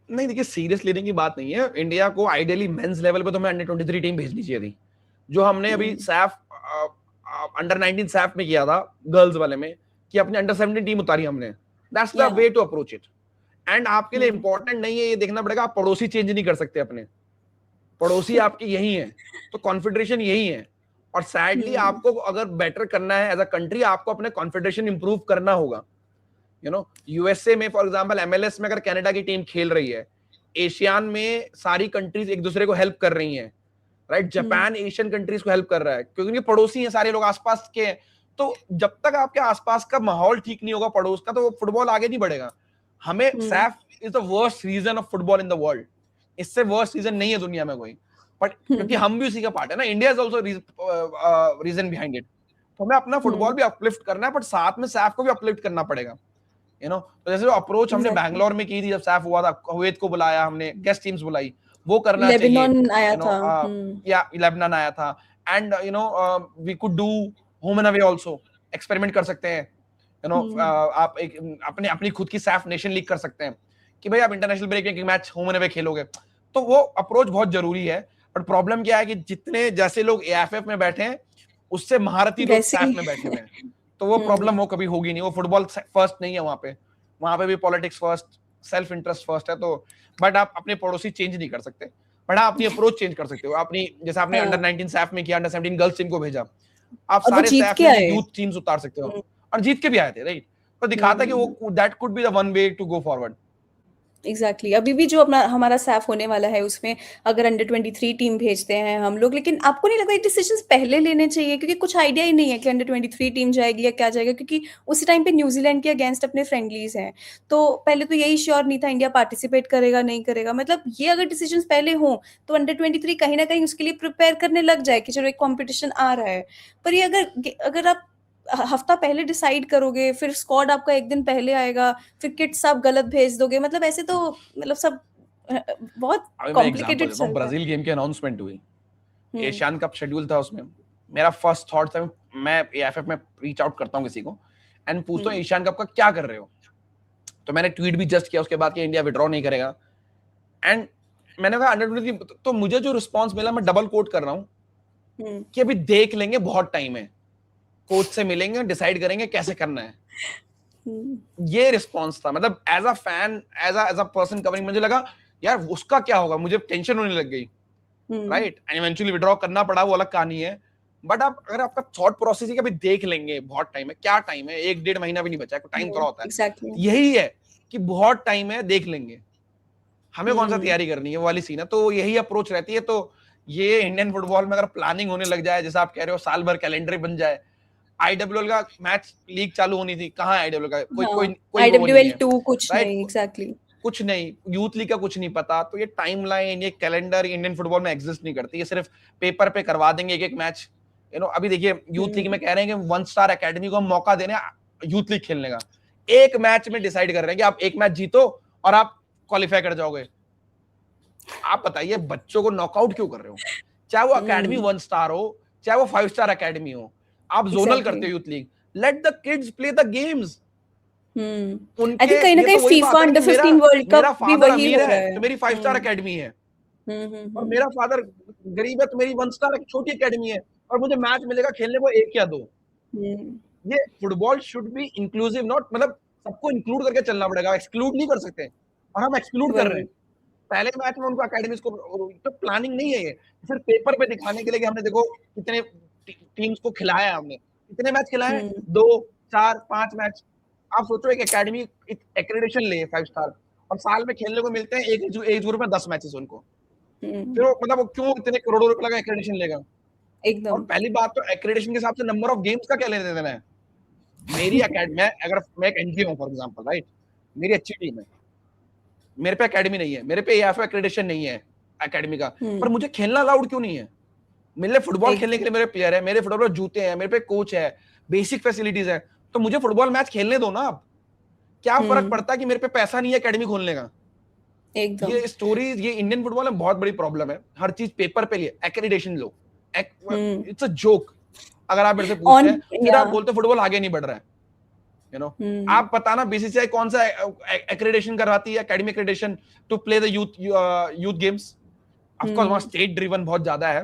नहीं, देखिए, सीरियस लेने की बात नहीं है। इंडिया को आइडियली मेंस लेवल पे तो हमें अंडर 23 टीम भेजनी चाहिए थी, जो हमने अभी सैफ अंडर 19 सैफ में किया था गर्ल्स वाले में, कि अपने अंडर 17 टीम उतारी हमने। That's the way to approach it. And आपके लिए इंपॉर्टेंट नहीं है ये देखना पड़ेगा, आप पड़ोसी चेंज नहीं कर सकते अपने, पड़ोसी आपके यही है, तो कॉन्फेडरेशन यही है। और सैडली आपको अगर बेटर करना है एज अ कंट्री, आपको अपने कॉन्फेडरेशन इंप्रूव करना होगा। यूएसए में फॉर एग्जांपल एमएलएस में अगर कनाडा की टीम खेल रही है, एशियान में सारी कंट्रीज एक दूसरे को हेल्प कर रही हैं, राइट? जापान एशियन कंट्रीज को हेल्प कर रहा है, क्योंकि उनके पड़ोसी हैं, सारे लोग आसपास के हैं। तो जब तक आपके आसपास का माहौल ठीक नहीं होगा पड़ोस का, तो वो फुटबॉल आगे नहीं बढ़ेगा। हमें SAFF is the worst region of football in the world, इससे वर्स्ट रीजन नहीं है दुनिया में कोई, बट क्योंकि हम भी उसी का पार्ट है ना, India is also region behind it. तो हमें अपना फुटबॉल भी अपलिफ्ट करना है, बट साथ में सैफ को भी अपलिफ्ट करना पड़ेगा। तो जैसे जो अप्रोच हमने बैंगलोर में की थी जब सैफ हुआ था, कुवैत को बुलाया हमने, गेस्ट टीम्स बुलाई, वो करना चाहिए। लेबनान आया था। या लेबनान आया था, and we could do home and away also, experiment कर सकते हैं। आप एक अपने अपनी खुद की सैफ नेशन लीग कर सकते हैं, कि भाई आप इंटरनेशनल ब्रेक में मैच होम एंड अवे खेलोगे, तो वो अप्रोच बहुत जरूरी है। बट प्रॉब्लम क्या है कि जितने जैसे लोग एएफएफ में बैठे हैं, उससे महारती लोग सैफ में बैठे हुए हैं, तो वो प्रॉब्लम वो कभी होगी नहीं। वो फुटबॉल फर्स्ट नहीं है, वहां पे भी politics first, self interest first है। तो बट आप अपने पड़ोसी चेंज नहीं कर सकते, बट आप अपनी अप्रोच चेंज कर सकते हो। अपनी, जैसे आपने अंडर 19 सैफ में किया, अंडर 17 गर्ल्स टीम को भेजा, आप सारे सैफ में यूथ टीम्स उतार सकते हो, और जीत के भी आए थे, राइट? तो दिखाता है कि वो that could be the one way to go forward. Exactly अभी भी जो अपना हमारा सैफ होने वाला है, उसमें अगर अंडर 23 टीम भेजते हैं हम लोग, लेकिन आपको नहीं लगता ये डिसीजंस पहले लेने चाहिए? क्योंकि कुछ आइडिया ही नहीं है कि अंडर 23 टीम जाएगी या क्या जाएगा, क्योंकि उसी टाइम पे न्यूजीलैंड के अगेंस्ट अपने फ्रेंडलीज हैं। तो पहले तो यही श्योर नहीं था इंडिया पार्टिसिपेट करेगा नहीं करेगा। मतलब ये अगर डिसीजंस पहले हों तो अंडर 23 कहीं ना कहीं उसके लिए प्रिपेयर करने लग जाए कि चलो एक कॉम्पिटिशन आ रहा है। पर ये अगर अगर आप हफ्ता पहले डिसाइड करोगे, फिर स्क्वाड आपका एक दिन पहले आएगा, फिर किट्स आप गलत भेज दोगे, मतलब ऐसे तो मतलब सब बहुत मैं एग्जांपल कॉम्प्लिकेटेड देता हूँ, चलता है। ब्राजील गेम की अनाउंसमेंट हुई, एशियन कप शेड्यूल था उसमें। मेरा फर्स्ट थॉट था, मैं एएफएफ में रीच आउट करता हूँ किसी को एंड पूछता हूँ एशियन कप का क्या कर रहे हो। तो मैंने ट्वीट भी जस्ट किया उसके बाद कि इंडिया विड्रॉ नहीं करेगा, एंड मैंने कहा अंडर 23। तो मुझे जो रिस्पांस मिला, मैं डबल कोट कर रहा हूँ, कि अभी देख लेंगे, बहुत टाइम है, कोच से मिलेंगे, डिसाइड करेंगे कैसे करना है। ये रिस्पांस था, मतलब as a fan, as a person covering, मुझे लगा यार उसका क्या होगा, मुझे टेंशन होने लग गई, राइट? एंड इवेंचुअली विड्रॉ करना पड़ा, वो अलग कहानी है। बट आप अगर आपका थॉट प्रोसेस है कि अभी देख लेंगे, बहुत टाइम है, क्या टाइम है, 1-1.5 महीना भी नहीं बचा है, टाइम थोड़ा होता है। एग्जैक्टली यही है कि बहुत टाइम है, देख लेंगे, हमें कौन सा तैयारी करनी है, वो वाली सीन है। तो यही अप्रोच रहती है। तो ये इंडियन फुटबॉल में अगर प्लानिंग होने लग जाए, जैसा आप कह रहे हो, साल भर कैलेंडर बन जाए। आईडब्ल्यूएल का मैच लीग चालू होनी थी, कहाँ आईडब्ल्यूएल का कोई कोई कोई वो नहीं है, IWL 2 कुछ राइट? नहीं, एग्जैक्टली कुछ नहीं, यूथ लीग का कुछ नहीं पता। तो ये टाइमलाइन, ये कैलेंडर इंडियन फुटबॉल में एग्जिस्ट नहीं करती। ये सिर्फ पेपर पे करवा देंगे एक एक मैच। अभी देखिए यूथ लीग में कह रहे हैं कि 1 स्टार एकेडमी को हम मौका देने यूथ लीग खेलने का। एक मैच में डिसाइड कर रहे हैं कि आप एक मैच जीतो और आप क्वालिफाई कर जाओगे। आप बताइए, बच्चों को नॉकआउट क्यों कर रहे हो? चाहे वो एकेडमी 1 स्टार हो, चाहे वो 5 स्टार एकेडमी हो, आप जोनल करते हो youth league. Let the kids play the games. I think उनके कहीं ना ये कहीं तो वही बात फीफा है ना कि अंडर 15 वर्ल्ड मेरा कप भी फादर वही अमीर हो रहा है तो मेरी 5 स्टार एकेडमी है, और मेरा फादर गरीब है तो मेरी 1 स्टार छोटी एकेडमी है, और मुझे मैच मिलेगा खेलने को 1 या 2। ये football should be inclusive, not, मतलब सबको इंक्लूड करके चलना पड़ेगा, एक्सक्लूड नहीं कर सकते, और हम एक्सक्लूड कर रहे वही हैं। पहले मैच में उनको अकेडमीज को तो प्लानिंग नहीं है, ये सिर्फ पेपर पे दिखाने के लिए कि हमने देखो कितने टीम्स को खिलाया, हमने कितने मैच खिलाए, 2 4 5 मैच। आप सोचो एक एकेडमी एक्रेडिटेशन ले 5 स्टार और साल में खेलने को मिलते हैं एक एज ग्रुप में 10 मैचेस उनको, फिर वो मतलब वो क्यों इतने करोड़ों रुपए लगा एक्रेडिटेशन लेगा। और एकदम। पहले बात तो एक्रेडिटेशन के हिसाब से नंबर ऑफ गेम्स का क्या लेने देना है। मेरी अकेडमी, अगर मैं एक एनजीओ हूँ फॉर एग्जांपल, राइट, मेरी अच्छी टीम है, मेरे पे एकेडमी नहीं है, मेरे पे एएफए एक्रेडिटेशन नहीं है एकेडमी का, पर मुझे खेलना अलाउड क्यों नहीं है। मेरे फुटबॉल खेलने के लिए मेरे प्लेयर है, मेरे फुटबॉल जूते हैं, मेरे पे कोच है, बेसिक फैसिलिटीज है, तो मुझे फुटबॉल मैच खेलने दो ना। अब क्या फर्क पड़ता है कि मेरे पे पैसा नहीं है एकेडमी खोलने का। एकदम। ये स्टोरीज, ये इंडियन फुटबॉल में बहुत बड़ी प्रॉब्लम है, हर चीज पेपर पे लिए accreditation low, it's a joke. अगर आप मेरे से पूछते हैं फिर आप बोलते फुटबॉल आगे नहीं बढ़ रहा है, यू नो। आप बताना बीसीसीआई कौन सा एक्रेडिटेशन करवाती है, academy accreditation to play the youth games. Of course वहां स्टेट ड्रिवन बहुत ज्यादा है,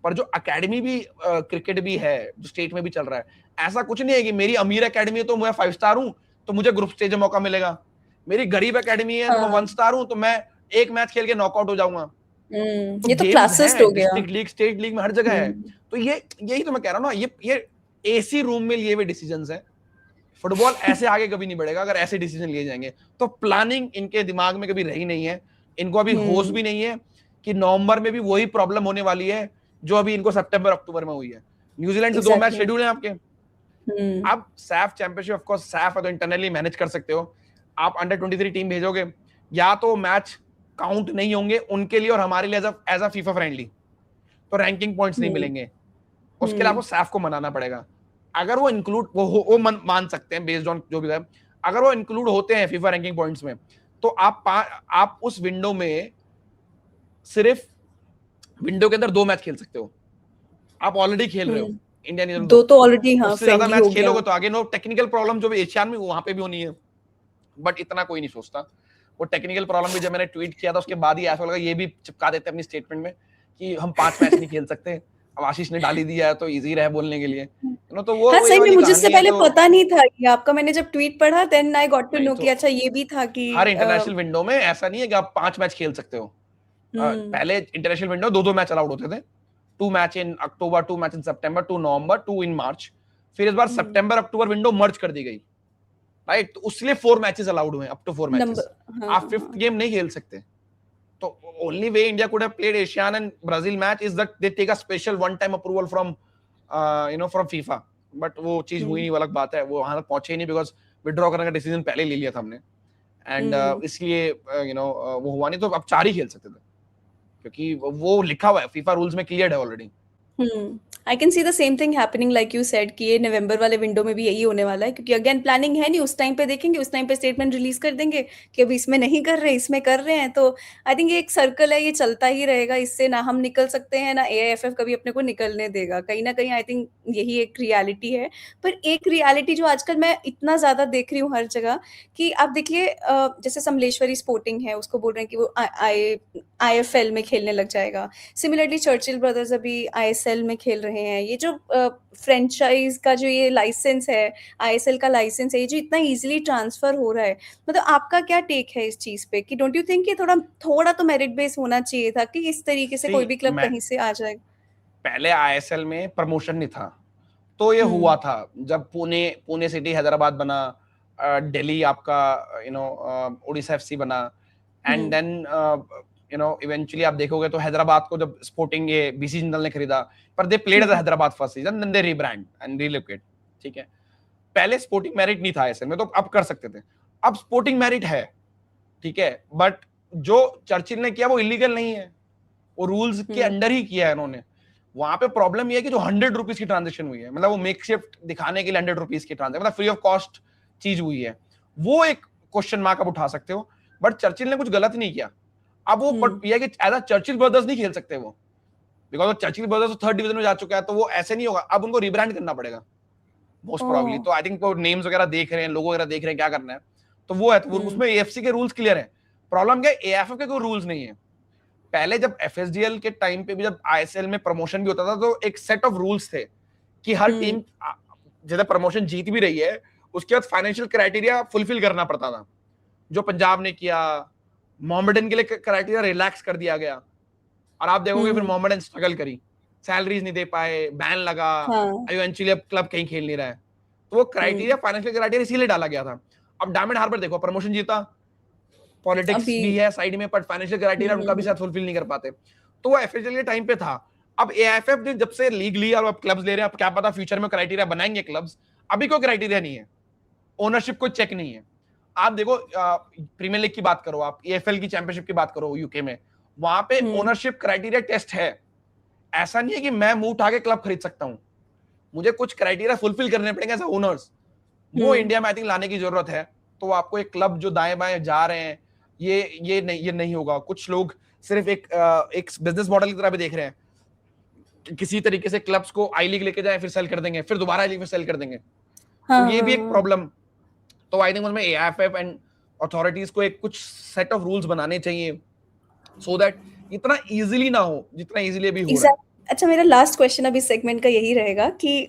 पर जो एकेडमी भी क्रिकेट भी है जो स्टेट में भी चल रहा है, ऐसा कुछ नहीं है कि मेरी अमीर एकेडमी है तो मैं 5 स्टार हूं तो मुझे ग्रुप स्टेज में मौका मिलेगा, मेरी गरीब एकेडमी है तो मैं 1 स्टार हूं तो मैं एक मैच खेल के नॉकआउट हो जाऊंगा। तो ये तो गेम्स क्लासेस्ट है, हो गया। डिस्ट्रिक्ट लीग, स्टेट लीग में हर जगह है। तो ये यही तो मैं कह रहा हूँ ना, ये एसी रूम में लिए हुए डिसीजंस है। फुटबॉल ऐसे आगे कभी नहीं बढ़ेगा अगर ऐसे डिसीजन लिए जाएंगे। तो प्लानिंग इनके दिमाग में कभी रही नहीं है, इनको अभी होश भी नहीं है कि नवंबर में भी वही प्रॉब्लम होने वाली है जो अभी इनको सितंबर अक्टूबर में हुई है। न्यूजीलैंड से 2 मैच शेड्यूल है आपके। अब Saif championship, of course Saif है तो इंटरनली मैनेज कर सकते हो। आप अंडर 23 टीम भेजोगे, या तो मैच काउंट नहीं होंगे उनके लिए और हमारे लिए एज अ फीफा फ्रेंडली, तो रैंकिंग पॉइंट्स नहीं मिलेंगे। उसके लिए आपको सैफ को मनाना पड़ेगा। अगर वो इंक्लूड वो मान सकते हैं बेस्ड ऑन जो भी है, अगर वो इंक्लूड होते हैं फीफा रैंकिंग पॉइंट्स में, तो आप उस विंडो में सिर्फ विंडो के अंदर 2 मैच खेल सकते हो। आप ऑलरेडी खेल रहे हो इंडिया न्यूजीलैंड दो तो ऑलरेडी हाँ उससे ज्यादा फ्रेंडली हो मैच गया। खेलोगे तो आगे नो टेक्निकल प्रॉब्लम जो भी एशियन में वहां पे भी होनी है, बट इतना कोई नहीं सोचता। वो टेक्निकल प्रॉब्लम भी जब मैंने ट्वीट किया था उसके बाद ही ऐसा लगा ये भी चिपका देते अपनी स्टेटमेंट में कि हम 5 मैच नहीं खेल सकते। अब आशीष ने डाल ही दिया है तो इजी रहे बोलने के लिए, तो वो हाँ वही सही में वाली मुझे इससे कहानी है। पहले तो पता नहीं था ये आपका, मैंने जब ट्वीट पढ़ा देन आई गॉट टू नहीं नो तो कि अच्छा ये भी था कि हर इंटरनेशनल विंडो में ऐसा नहीं है कि आप 5 मैच खेल सकते हो। पहले इंटरनेशनल विंडो 2-2 मैच अलाउड होते थे, 2 मैच इन अक्टूबर, 2 मैच इन सितंबर, 2 नवंबर, 2 इन मार्च। फिर इस बार सितंबर अक्टूबर विंडो मर्ज कर दी गई, राइट, तो उसलिए 4 मैचेस अलाउड हुए, अप टू 4 मैचेस। आप 5th गेम नहीं खेल सकते। तो only way India could have played Asian and Brazil match is that they take a special one time approval from from FIFA, but वो चीज हुई नहीं, वो अलग बात है, वो वहां तक पहुंचे ही नहीं बिकॉज विड्रॉ करने का डिसीजन पहले ले लिया था हमने, एंड इसलिए वो हुआ नहीं। तो अब 4 ही खेल सकते थे क्योंकि वो लिखा हुआ है फीफा रूल्स में, क्लियर है already. I can see the same thing happening like you said कि ये नवंबर वाले विंडो में भी यही होने वाला है, क्योंकि अगेन प्लानिंग है नहीं, उस टाइम पे देखेंगे, उस टाइम पे स्टेटमेंट रिलीज कर देंगे कि अभी इसमें नहीं कर रहे, इसमें कर रहे हैं। तो आई थिंक ये एक सर्कल है, ये चलता ही रहेगा, इससे ना हम निकल सकते हैं ना एआईएफएफ कभी अपने को निकलने देगा कहीं ना कहीं। आई थिंक यही एक रियलिटी है। पर एक रियलिटी जो आजकल मैं इतना ज्यादा देख रही हूँ हर जगह कि आप देखिए जैसे समलेश्वरी स्पोर्टिंग है, उसको बोल रहे हैं कि वो आईएफएल में खेलने लग जाएगा। सिमिलरली चर्चिल ब्रदर्स अभी आईएसएल में खेल रहे हैं। ये जो फ्रेंचाइज का जो ये लाइसेंस है, आईएसएल का लाइसेंस है, ये जो इतना इजीली ट्रांसफर हो रहा है, मतलब आपका क्या टेक है इस चीज पे कि डोंट यू थिंक कि थोड़ा थोड़ा तो मेरिट बेस होना चाहिए था कि इस तरीके से कोई भी क्लब कहीं से आ जाए। पहले आईएसएल में प्रमोशन नहीं था, तो ये हुआ था जब पुणे सिटी हैदराबाद बना, दिल्ली आपका उड़ीसा एफसी बना, एंड देन इवेंचुअली आप देखोगे तो हैदराबाद को जब स्पोर्टिंग ये बीसी जिंदल ने खरीदा, पर they played as Hyderabad first season, then they rebrand and relocate. ठीक है, पहले स्पोर्टिंग मेरिट नहीं था ऐसे में, तो अब कर सकते थे। अब स्पोर्टिंग मेरिट है, ठीक है, बट जो चर्चिल ने किया वो इलीगल नहीं है, वो रूल्स के अंडर ही किया है उन्होंने। वहां पे प्रॉब्लम ये है कि जो 100 रुपीज की ट्रांजेक्शन हुई है, मतलब वो मेकशिफ्ट दिखाने के लिए 100 रुपीज की ट्रांजेक्शन, मतलब फ्री ऑफ कॉस्ट चीज हुई है, वो एक क्वेश्चन मार्क आप उठा सकते हो। बट चर्चिल ने कुछ गलत नहीं किया। अब वो बट ये कि एज अ चर्चिल ब्रदर्स नहीं खेल सकते वो, बिकॉज चर्चिल ब्रदर्स तो 3rd डिवीजन में जा चुका है, तो वो ऐसे नहीं होगा। अब उनको रिब्रांड करना पड़ेगा मोस्ट प्रोबेबली। तो आई थिंक वो नेम्स वगैरह देख रहे हैं, लोगो वगैरह देख रहे हैं क्या करना है, तो वो है, तो उसमें एएफसी के रूल्स क्लियर है। प्रॉब्लम क्या है, एएफएफ के कोई रूल्स नहीं है। पहले जब एफएसडीएल के टाइम पे भी जब आईएसएल में प्रमोशन भी होता था, तो एक सेट ऑफ रूल्स थे कि हर टीम जैसे प्रमोशन जीत भी रही है उसके बाद फाइनेंशियल क्राइटेरिया फुलफिल करना पड़ता था, जो पंजाब ने किया, मोहम्मडन के लिए क्राइटेरिया रिलैक्स कर दिया गया, और आप देखोगे फिर मोहम्मडन स्ट्रगल करी, सैलरीज नहीं दे पाए, बैन लगा, हाँ। इवेंचुअली अब क्लब कहीं खेल नहीं रहा है। तो वो क्राइटेरिया, फाइनेंशियल क्राइटेरिया इसीलिए डाला गया था। अब डायमंड हार्बर देखो, प्रमोशन जीता, पॉलिटिक्स अभी भी है साइड में, पर फाइनेंशियल क्राइटेरिया उनका भी शायद फुलफिल नहीं कर पाते। तो वो एफएचएल के टाइम पे था। अब एएफएफ ने जब से लीग ली और अब क्लब्स ले रहे हैं, अब क्या पता फ्यूचर में क्राइटेरिया बनाएंगे क्लब्स, अभी कोई क्राइटेरिया नहीं है, ओनरशिप को चेक नहीं है। आप देखो प्रीमियर लीग की बात करो, आप एएफएल की चैंपियनशिप की बात करो यूके में, वहां पे ओनरशिप क्राइटेरिया टेस्ट है। ऐसा नहीं है कि मैं मुंह उठा के क्लब खरीद सकता हूं, मुझे कुछ क्राइटेरिया फुलफिल करने पड़ेंगे एज ओनर्स। वो इंडिया में आई थिंक लाने की जरूरत है। तो आपको एक क्लब जो दाएं बाएं जा रहे हैं, ये नहीं होगा। कुछ लोग सिर्फ एक बिजनेस मॉडल की तरह भी देख रहे हैं, किसी तरीके से क्लब्स को आई लीग लेके जाए, फिर सेल कर देंगे, फिर दोबारा आई लीग में सेल कर देंगे। तो ये भी एक प्रॉब्लम। तो आई थिंक उसमें एएफएफ एंड अथॉरिटीज को एक कुछ सेट ऑफ रूल्स बनाने चाहिए, सो दैट इतना इजीली ना हो जितना इजीली भी हो रहा है। अच्छा, मेरा लास्ट क्वेश्चन अब इस सेगमेंट का यही रहेगा कि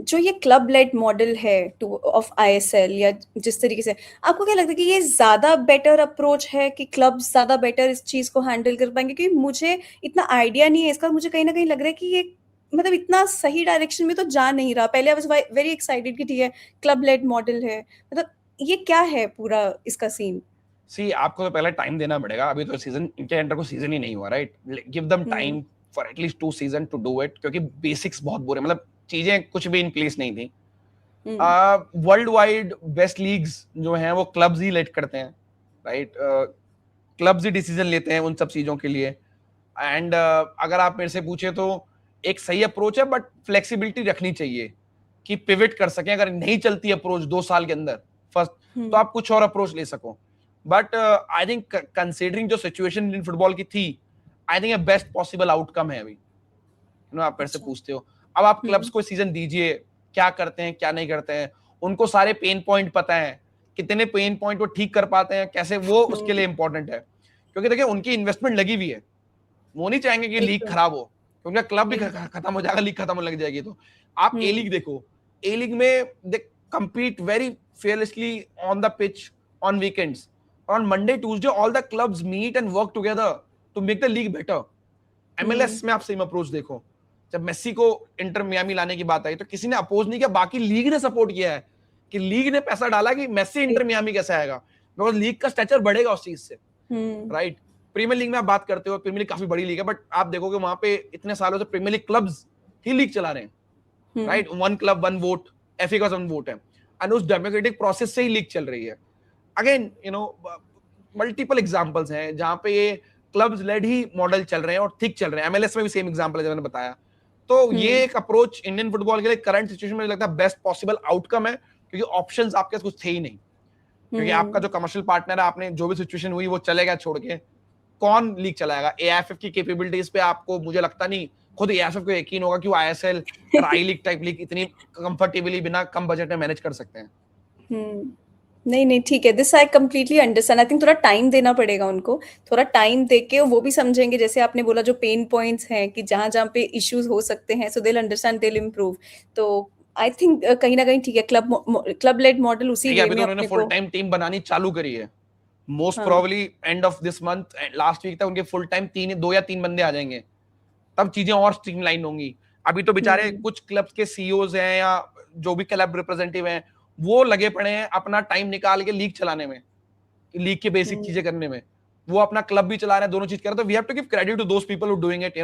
जो ये क्लब लेड मॉडल है टू ऑफ आईएसएल, या जिस तरीके से आपको क्या लगता है कि ये ज़्यादा बेटर अप्रोच है कि क्लब ज़्यादा बेटर इस चीज़ को हैंडल कर पाएंगे? क्योंकि मुझे इतना आइडिया नहीं है इसका, मुझे कहीं ना कहीं लग रहा है कि ये मतलब इतना सही डायरेक्शन में तो जा नहीं रहा। पहले आई वाज वेरी एक्साइटेड कि ठीक है क्लब लेड मॉडल है, मतलब ये क्या है पूरा इसका सीन? सी, आपको तो पहले टाइम देना पड़ेगा। अभी तो सीजन, इनके एंटर को सीजन ही नहीं हुआ, right? Give them time for at least 2 season two do it, क्योंकि बेसिक्स बहुत बुरे, मतलब चीजें कुछ भी इन प्लेस नहीं थी। वर्ल्ड वाइड बेस्ट लीग्स जो हैं वो क्लब्स ही लेट करते हैं, राइट? क्लब्स ही डिसीजन लेते हैं उन सब चीजों के लिए। एंड अगर आप मेरे से पूछे तो एक सही अप्रोच है, बट फ्लेक्सिबिलिटी रखनी चाहिए कि पिवट कर सकें। अगर नहीं चलती अप्रोच 2 साल के अंदर फर्स्ट, तो आप कुछ और अप्रोच ले सको। बट आई थिंक कंसीडरिंग जो सिचुएशन इंडियन फुटबॉल की थी, I think best possible outcome है अभी। आप मेरे से पूछते हो, अब आप क्लब्स को सीजन दीजिए, क्या करते हैं क्या नहीं करते हैं, उनको सारे पेन पॉइंट पता है, कितने पेन पॉइंट वो ठीक कर पाते हैं, कैसे, वो उसके लिए इंपॉर्टेंट है। क्योंकि देखिए उनकी इन्वेस्टमेंट लगी हुई है, वो नहीं चाहेंगे कि लीग खराब हो, क्योंकि क्लब भी खत्म हो जाएगा, लीग खत्म होने लग जाएगी। तो आप ए लीग देखो, ए लीग में दे compete very fearlessly on the pitch on weekends. On Monday, Tuesday, all the clubs meet and work together to make the league better. MLS में आप सेम अप्रोच देखो, जब मेसी को इंटर मियामी लाने की बात आई तो किसी ने अपोज नहीं किया, बाकी लीग ने सपोर्ट किया है कि लीग ने पैसा डाला कि मेसी इंटर मियामी कैसे आएगा, बिकॉज लीग का स्ट्रक्चर बढ़ेगा उस चीज से, राइट? प्रीमियर लीग में आप बात करते हो, प्रीमियर लीग काफी बड़ी लीग है, बट आप देखोगे वहां पे इतने सालों से प्रीमियर लीग क्लब्स ही लीग चला रहे हैं, राइट? 1 क्लब 1 वोट, एफए का 1 वोट है, एंड उस डेमोक्रेटिक प्रोसेस से ही लीग चल रही है। अगेन मल्टीपल एग्जांपल्स हैं जहां पे ये क्लब्स लेड ही मॉडल चल रहे हैं और ठीक चल रहे हैं। एमएलएस में भी सेम एग्जांपल है जो मैंने बताया। तो ये एक अप्रोच इंडियन फुटबॉल के लिए करंट सिचुएशन में लगता है बेस्ट पॉसिबल आउटकम है, क्योंकि ऑप्शंस आपके पास कुछ थे ही नहीं। क्योंकि आपका जो कमर्शियल पार्टनर है, आपने जो भी सिचुएशन हुई वो चलेगा छोड़ के, कौन लीग चलाएगा? एएफएफ की कैपेबिलिटीज पे आपको, मुझे लगता नहीं खुद एएफएफ को यकीन होगा कि वो आईएसएल और आई लीग टाइप लीग इतनी कंफर्टेबली बिना कम बजट में मैनेज कर सकते हैं। नहीं ठीक है, this I completely understand. I think थोड़ा टाइम देना पड़ेगा उनको, थोड़ा टाइम देके वो भी समझेंगे, जैसे आपने बोला जो पेन पॉइंट्स हैं कि जहाँ जहाँ पे इश्यूज हो सकते हैं, so they will understand, they will improve. तो आई थिंक कहीं ना कहीं ठीक है, क्लब लेड मॉडल उसी वे में उन्होंने फुल टाइम टीम बनानी चालू करी है, most probably end of this month, last week तक उनके फुल टाइम 2 या 3 बंदे आ जाएंगे, तब चीजें और स्ट्रीमलाइन होंगी। अभी तो बेचारे कुछ क्लब्स के सीईओज हैं या जो भी क्लब रिप्रेजेंटेटिव हैं, वो लगे पड़े हैं अपना टाइम निकाल के लीग चलाने में, लीग के बेसिक चीजें करने में। वो अपना क्लब भी चला रहे हैं, दोनों चीज कर रहे हैं। तो we have to give credit to those people who doing it.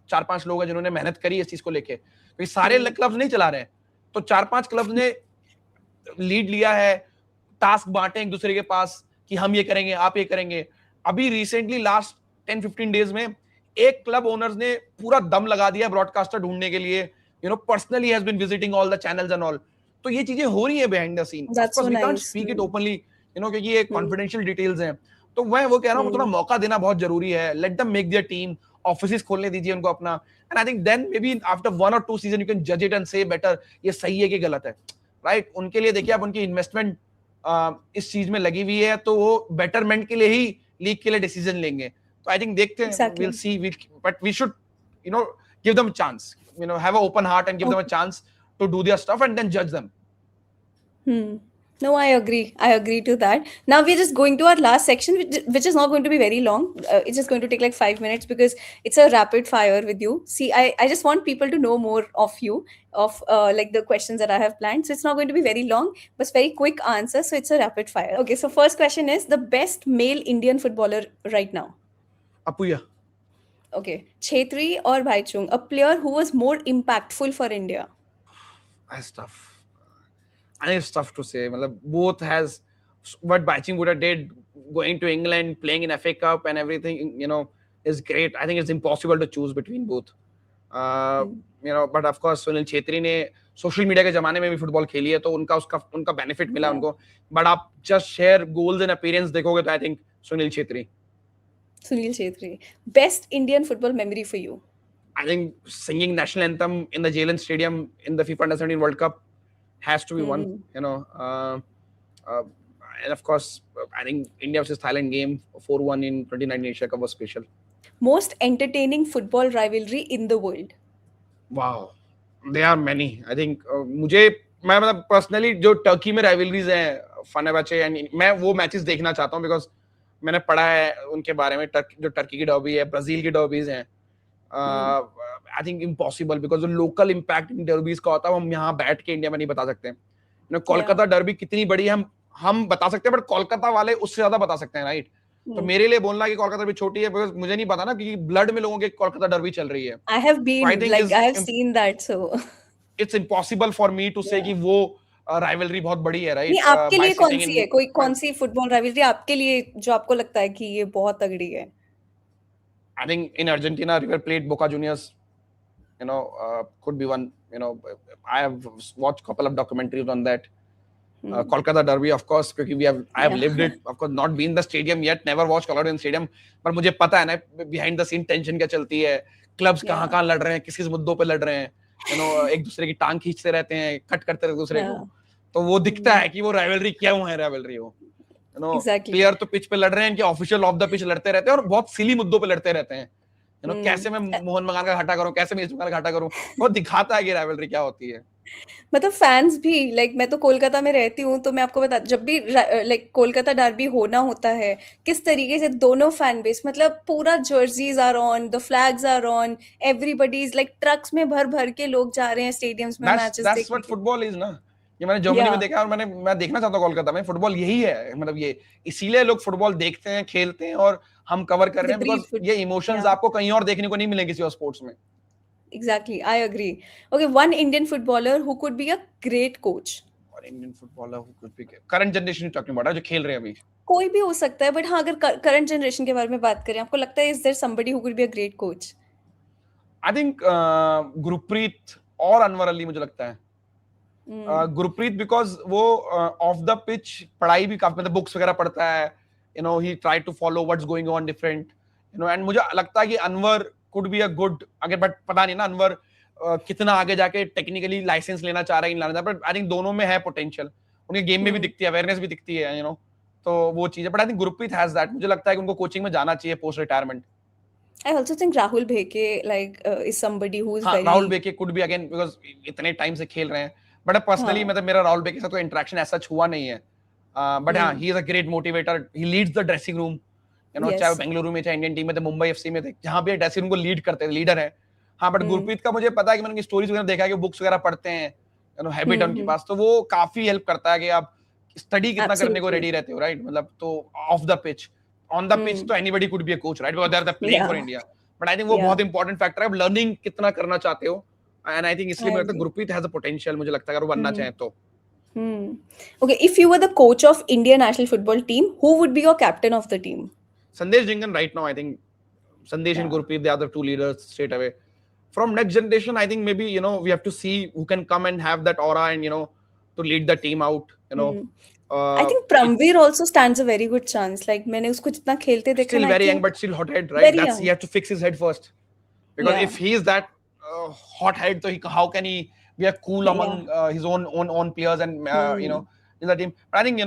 4-5 लोग हैं जिन्होंने मेहनत करी इस चीज को लेके, तो सारे क्लब्स नहीं चला रहे हैं। तो 4-5 क्लब्स ने लीड लिया है, टास्क बांटे एक दूसरे के पास कि हम ये करेंगे, आप ये करेंगे। अभी रिसेंटली लास्ट 10-15 डेज में एक क्लब ओनर्स ने पूरा दम लगा दिया ब्रॉडकास्टर ढूंढने के लिए, personally has been visiting all the channels and all. तो ये चीजें हो रही है behind the scene, we can't speak it openly, क्योंकि ये कॉन्फिडेंशियल डिटेल्स हैं। तो मैं वो कह रहा हूं, थोड़ा मौका देना बहुत जरूरी है। Let them make their team, offices खोलने दीजिए उनको अपना, and I think then may be after 1 or 2 season you can जज इट एंड से बेटर ये सही है कि गलत है, राइट? उनके लिए देखिए, आप उनकी इन्वेस्टमेंट इस चीज में लगी हुई है, तो वो बेटरमेंट के लिए ही लीग के लिए डिसीजन लेंगे। तो आई थिंक देखते हैं, we'll see, but we should give them a chance, have an open heart and give them a chance to do their stuff and then judge them. No, I agree. I agree to that. Now we're just going to our last section, which is not going to be very long. It's just going to take like 5 minutes because it's a rapid fire with you. See, I just want people to know more of you, of like the questions that I have planned. So it's not going to be very long, but it's very quick answer. So it's a rapid fire. Okay, so first question is the best male Indian footballer right now. Apuya. Okay, Chetri or Bhaichung, a player who was more impactful for India. That's tough. I think it's tough to say. Matlab, both has what Baiching Buddha did, going to England, playing in FA Cup and everything, is great. I think it's impossible to choose between both. Uh, Hmm. but of course Sunil Chhetri ने social media के जमाने में भी football खेली है, तो उनका benefit मिला Yeah, उनको. बट आप just share goals and appearance देखोगे तो I think Sunil Chhetri. Sunil Chetri. Best Indian football memory for you. I think singing national anthem in the Jalen Stadium in the FIFA Under-17 World Cup has to be one. Hmm. Uh, and of course, I think India versus Thailand game 4-1 in 2019 Asia Cup was special. Most entertaining football rivalry in the world. Wow, there are many. I think मैं मतलब personally जो Turkey में rivalries हैं फनेरबाचे and मैं वो matches देखना चाहता हूँ बिकॉज मैंने पढ़ा है उनके बारे में. जो टर्की की डर्बी है, ब्राजील की डर्बीज हैं, Hmm. I think impossible because जो लोकल इम्पैक्ट इन डर्बीज का होता है वो हम यहाँ बैठ के इंडिया में नहीं बता सकते. Yeah. कोलकाता डर्बी कितनी बड़ी है हम बता सकते हैं, बट कोलकाता वाले उससे ज्यादा बता सकते हैं, राइट? तो Hmm. मेरे लिए बोलना कि कोलकाता डर्बी छोटी है बिकॉज मुझे नहीं पता ना कि ब्लड में लोगों के कोलकाता डर्बी चल रही है. I have तो I been think like I have seen that. So it's impossible for me to say yeah. कि वो राइवलरी बहुत बड़ी है, नहीं, राइट? आपके बाय लिए कौन सिटिंग सी है? इन कोई कौन सी फुटबॉल राइवलरी आपके लिए जो आपको लगता है कि ये बहुत तगड़ी है? I think in Argentina river plate Boca Juniors, could be one. I have watched couple of documentaries on that. Hmm. Kolkata Derby, of course, क्योंकि I have Yeah. lived it. Of course, not been in the stadium yet, never watched Kolkata in stadium. पर मुझे पता है ना behind the scene tension क्या चलती है, clubs Yeah. कहाँ लड़ रहे हैं, किस किस मुद्दों पे लड़ रहे हैं, एक दूसरे की टांग खींचते रहते हैं, कट करते रहते दूसरे को. Yeah. तो वो दिखता Hmm. है कि वो राइवलरी क्यों है राइवलरी वो. Exactly. प्लेयर तो पिच पे लड़ रहे हैं कि ऑफिशियल ऑफ द पिच लड़ते रहते हैं और बहुत सिली मुद्दों पे लड़ते रहते हैं. कैसे मैं मोहन बगान का घाटा करूं, कैसे मैं इस बगान का घाटा करूं, वो दिखाता है कि राइवलरी क्या होती है. मतलब फैंस भी लाइक मैं तो कोलकाता में रहती हूँ तो मैं आपको बता जब भी लाइक कोलकाता डर्बी होना होता है किस तरीके से दोनों फैन बेस मतलब पूरा jerseys are on the flags are on everybody is like trucks में भर भर के लोग जा रहे हैं स्टेडियम्स में मैचेस दैट्स देखने व्हाट के लिए. फुटबॉल इज ना. ये मैंने जर्मनी या में देखा और मैं देखना चाहता हूँ कोलकाता में. फुटबॉल यही है, मतलब ये इसीलिए लोग फुटबॉल देखते हैं, खेलते हैं और हम कवर कर रहे दे हैं ब्रीथ बिकॉज फुट. ये इमोशंस या आपको कहीं और देखने को नहीं मिलेंगे किसी और स्पोर्ट्स में. Exactly I agree. Okay, one Indian footballer who could be a great coach. और Indian footballer who could be current generation talking about, जो खेल रहे हैं अभी. कोई भी हो सकता है बट हाँ अगर करंट जनरेशन के बारे में बात करें आपको लगता है is there somebody who could be a great coach? I think Gurpreet और अनवर अली मुझे लगता है. गुरप्रीत बिकॉज वो ऑफ द पिच पढ़ाई भी काफी, मतलब बुक्स वगैरह पढ़ता है. He try to follow what's going on different. And मुझे लगता है कि Anwar could be a good, अगर बट पता नहीं ना अनवर कितना आगे जाके टेक्निकली लाइसेंस लेना चाह रहा है लाना, बट आई थिंक दोनों में है पोटेंशियल. उनके गेम में भी दिखती है, अवेयरनेस भी दिखती है, तो वो चीज है. But I think Gurpreet has that. मुझे लगता है कि उनको कोचिंग में जाना चाहिए post retirement. I also think Rahul Bheke is somebody who is हाँ, Rahul very Bheke could be again because इतने टाइम से खेल रहे हैं. बट पर्सनली हाँ. मतलब मेरा राहुल बेके के साथ कोई इंटरेक्शन ऐसा हुआ नहीं है. बट हाँ, he is a great motivator. He leads the dressing room. चाहे वो Yes. बेंगलुरु में, चाहे इंडियन टीम में थे, मुंबई एफसी में थे, जहां भी ड्रेसिंग रूम को लीड करते हैं, लीडर है. हाँ, बट Hmm. गुरप्रीत का मुझे पता है कि मैंने उनकी स्टोरीज वगैरह देखा है कि बुक्स वगैरह पढ़ते हैं, हैबिट है उनके Hmm. पास, तो वो काफी हेल्प करता है कि आप स्टडी कितना करने को Absolutely. रेडी रहते हो, राइट? मतलब तो off the pitch, on the pitch Hmm. तो anybody could be a coach, right? Because they are the playing for Yeah. India. But I think वो Yeah. बहुत इंपॉर्टेंट फैक्टर है, आप लर्निंग कितना करना चाहते हो. एंड आई थिंक इसलिए I मुझे लगता है agree. Gurpreet has a potential, मुझे लगता है अगर वो बनना Hmm. चाहे तो. Hmm. Okay, if you were the coach of India national football team, who would be your captain of the team? Sandesh Jingan right now, I think Sandesh and Yeah. Gurpreet, they are the two leaders straight away. From next generation, I think maybe, we have to see who can come and have that aura and, to lead the team out, Hmm. I uh, think it's Pramveer also stands a very good chance. Like मैंने उसको जितना खेलते देखा still ना, I very young, think but still hot head, right? very That's, he young. has to fix his head first. Because Yeah. if he is that hot head, so how can he be a cool Yeah. among his own peers and, Hmm. in the team? But I think,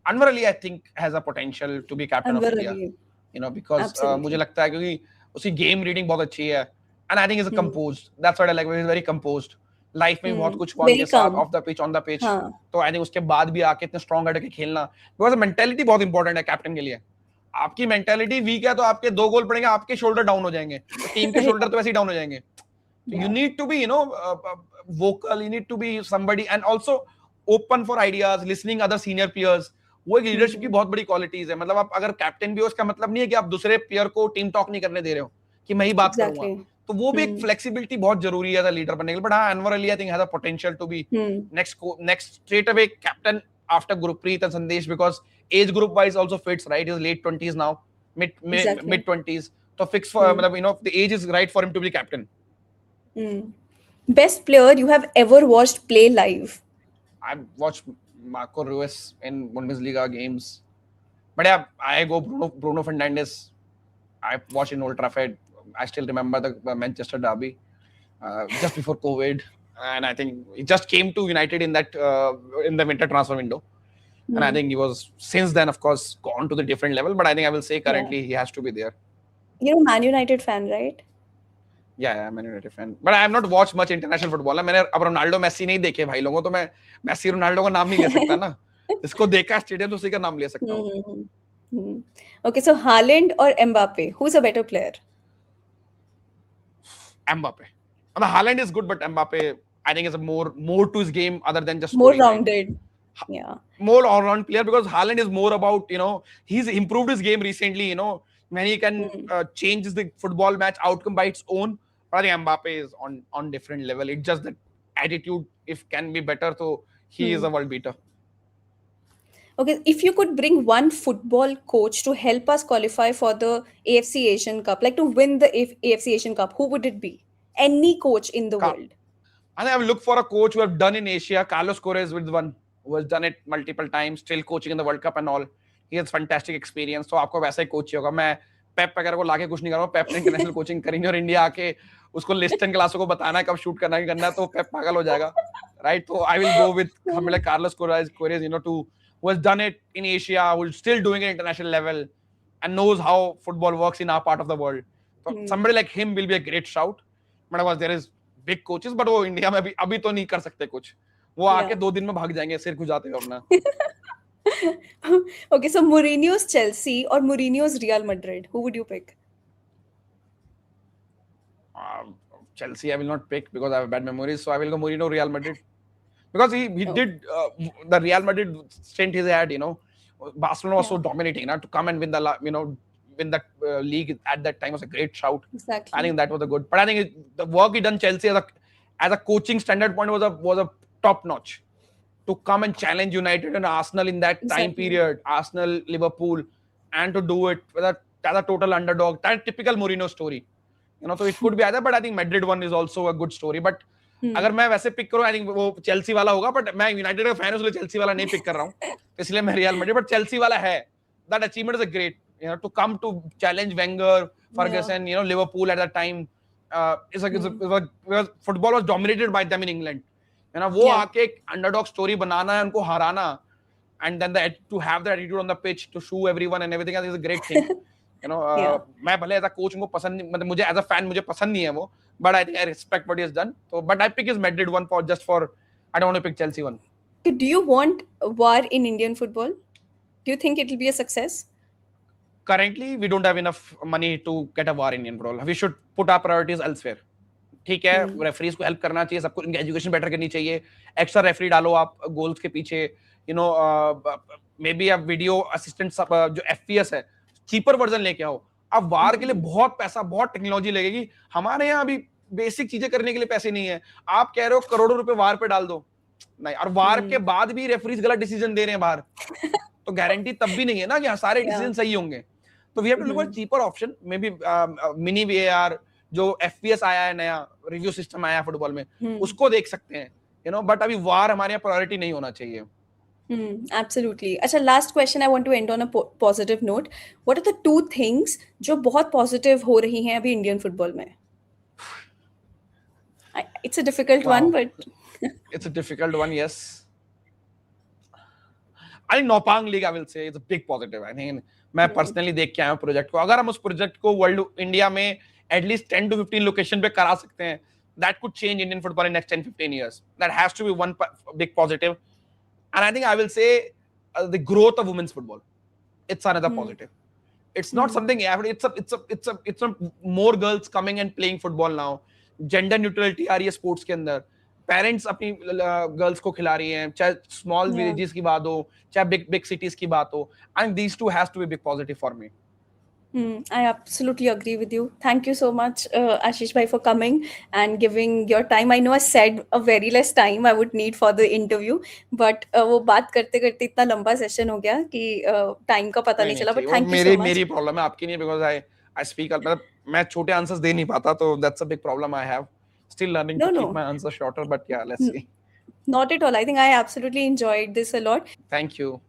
Anwar Ali, I think, has a potential to be captain of Anwar India. Ali. Because मुझे Absolutely. लगता है क्योंकि उसकी game reading बहुत अच्छी है, and I think he's composed. That's what I like. He's very composed. Life में भी बहुत कुछ हुआ उनके वेरी साथ, काम। Of the pitch, on the pitch. हाँ तो आई थिंक उसके बाद भी आके इतने स्ट्रॉन्ग हट के खेलना, बिकॉज मेंटेलिटी बहुत इंपॉर्टेंट है कैप्टन के लिए। आपकी मेंटेलिटी वीक है तो आपके 2 गोल पड़ेंगे, आपके शोल्डर डाउन हो जाएंगे, तो टीम के शोल्डर तो वैसे ही डाउन हो जाएंगे। So you need to be, vocal. You need to be somebody, and also open for ideas, listening other senior peers. वो एक लीडरशिप की बहुत बड़ी क्वालिटीज है। मतलब आप अगर कैप्टन भी हो, उसका मतलब नहीं है कि आप दूसरे प्लेयर को टीम टॉक नहीं करने दे रहे हो कि मैं ही बात करूंगा। एग्जैक्टली। तो वो भी एक फ्लेक्सिबिलिटी बहुत जरूरी है लीडर बनने के लिए। बट हाँ, Anwar Ali I think has a potential to be next straight away captain after Gurpreet and Sandesh, because age group wise also fits, right? Is late 20s now, exactly. Mid 20s, तो फिक्स फॉर, मतलब the age is right for him to be captain. Best player you have ever watched play live? I've watched Marco Reus in Bundesliga games, but yeah, I go Bruno Fernandes. I watched in Old Trafford. I still remember the Manchester derby just before COVID, and I think he just came to United in that in the winter transfer window, and I think he was since then, of course, gone to the different level. But I think I will say currently he has to be there. You're a Man United fan, right? Yeah, I'm a United fan, but I have not watched much international football. मैंने अब Ronaldo Messi नहीं देखे भाई लोगों, तो मैं Messi Ronaldo का नाम नहीं ले सकता ना। इसको देखा स्टेडियम तो उसी का नाम ले सकता हूँ। Okay, so Haaland or Mbappe, who's a better player? Mbappe. I mean, Haaland is good, but Mbappe, I think, is a more to his game other than just More scoring, right? rounded. Yeah. More all-round player, because Haaland is more about, he's improved his game recently, when he can change the football match outcome by its own. But I think Mbappe is on different level. It's just that attitude, if can be better, so he is a world beater. Okay, if you could bring one football coach to help us qualify for the AFC Asian Cup, like to win the AFC Asian Cup, who would it be? Any coach in the world. I think I will look for a coach who have done in Asia. Carlos Correa with one who has done it multiple times, still coaching in the World Cup and all. He has fantastic experience. तो आपको वैसा ही coach ही होगा। मैं पेप वगैरह को लाके कुछ नहीं कर रहा हूँ। पेप ने इंटरनेशनल कोचिंग करी और इंडिया आके उसको लिस्ट 10 क्लासों को बताना है कब शूट करना है, तो पेप पागल हो जाएगा, राइट? तो I will go with Carlos Correa, who has done it in Asia, who is still doing it at international level and knows how football works in our part of the world. So somebody like him will be a great shout. But of course there is big coaches, but वो India में अभी तो नहीं कर सकते कुछ। वो आके 2 दिन में भाग जाएंगे सिर खुजाते हुए अपना। Okay, so Mourinho's Chelsea or Mourinho's Real Madrid, who would you pick? Chelsea I will not pick because I have bad memories, so I will go Mourinho, Real Madrid, because he did the Real Madrid stint he had. Barcelona was so dominating, to come and win win that league at that time was a great shout. Exactly. I think that was a good. But I think the work he done Chelsea as a coaching standard point was a top notch. To come and challenge United and Arsenal in that time period, Arsenal, Liverpool, and to do it as a total underdog. That typical Mourinho story. So it could be either, but I think Madrid one is also a good story. But अगर मैं वैसे pick करूं, आई think वो Chelsea वाला होगा, but मैं United का fan हूं इसलिए चेल्सी वाला नहीं पिक कर रहा हूं, इसलिए मैं रियल मैड्रिड, बट चेल्सी वाला है। That achievement is a great, to come to challenge Wenger, Ferguson, Liverpool at that time, because football was dominated by them in England. वो आके एक अंडरडॉग स्टोरी बनाना है, उनको हराना, and then to have that attitude on the pitch to shoo everyone and everything, I think is a great thing. मैं भले as a coach उनको पसंद, मतलब मुझे एज अ फैन मुझे पसंद नहीं है वो, but I think I respect what he has done. So, but I pick his Madrid one I don't want to pick Chelsea one. Do you want VAR in Indian football? Do you think it will be a success? Currently, we don't have enough money to get a VAR in Indian football. We should put our priorities elsewhere. ठीक है, referees को help करना चाहिए, सबको इनकी education better करनी चाहिए, extra referee डालो आप गोल्स के पीछे, मे बी आप वीडियो असिस्टेंट जो एफपीएस है चीपर वर्जन लेके आओ। अब वार के लिए बहुत पैसा, बहुत टेक्नोलॉजी लगेगी, हमारे यहाँ अभी बेसिक चीजें करने के लिए पैसे नहीं है। आप कह रहे हो करोड़ों रुपए वार पे डाल दो, नहीं, और वार के बाद भी रेफरीज गलत डिसीजन दे रहे हैं बाहर, तो गारंटी तब भी नहीं है ना कि सारे डिसीजन सही होंगे। तो we have to look at cheaper option, may be mini VAR, जो एफपीएस आया है, नया रिव्यू सिस्टम आया है फुटबॉल में, उसको देख सकते हैं, बट अभी वार हमारे यहाँ प्रायोरिटी नहीं होना चाहिए। Absolutely. अच्छा, last question I want to end on a positive note. What are the 2 things जो बहुत positive हो रही हैं अभी इंडियन फुटबॉल में? It's a difficult one, but it's a difficult one, yes. I think Nopang League, I will say, it's a big positive. I think मैं personally देख के आया हूँ प्रोजेक्ट को। अगर हम उस प्रोजेक्ट को वर्ल्ड इंडिया में एटलीस्ट 10 to 15 लोकेशन पे करा सकते हैं, that could change Indian football in next 10-15 years. That has to be one big positive. And I think I will say the growth of women's football. It's another positive. It's not something it's a more girls coming and playing football now. Gender neutrality आ रही है sports के अंदर. Parents अपनी girls को खिला रही हैं, चाहे small villages की बात हो, चाहे big cities की बात हो. And these two has to be a big positive for me. I absolutely agree with you. Thank you so much, Ashish bhai, for coming and giving your time. I know I said a very less time I would need for the interview, but वो बात करते करते इतना लंबा session हो गया कि time का पता नहीं चला. But thank you so much. मेरी प्रॉब्लम है, आपकी नहीं, because I speak, मतलब मैं छोटे आंसर्स दे नहीं पाता, तो that's a big problem I have. Still learning to keep my answers shorter, but yeah, let's see. Not at all. I think I absolutely enjoyed this a lot. Thank you.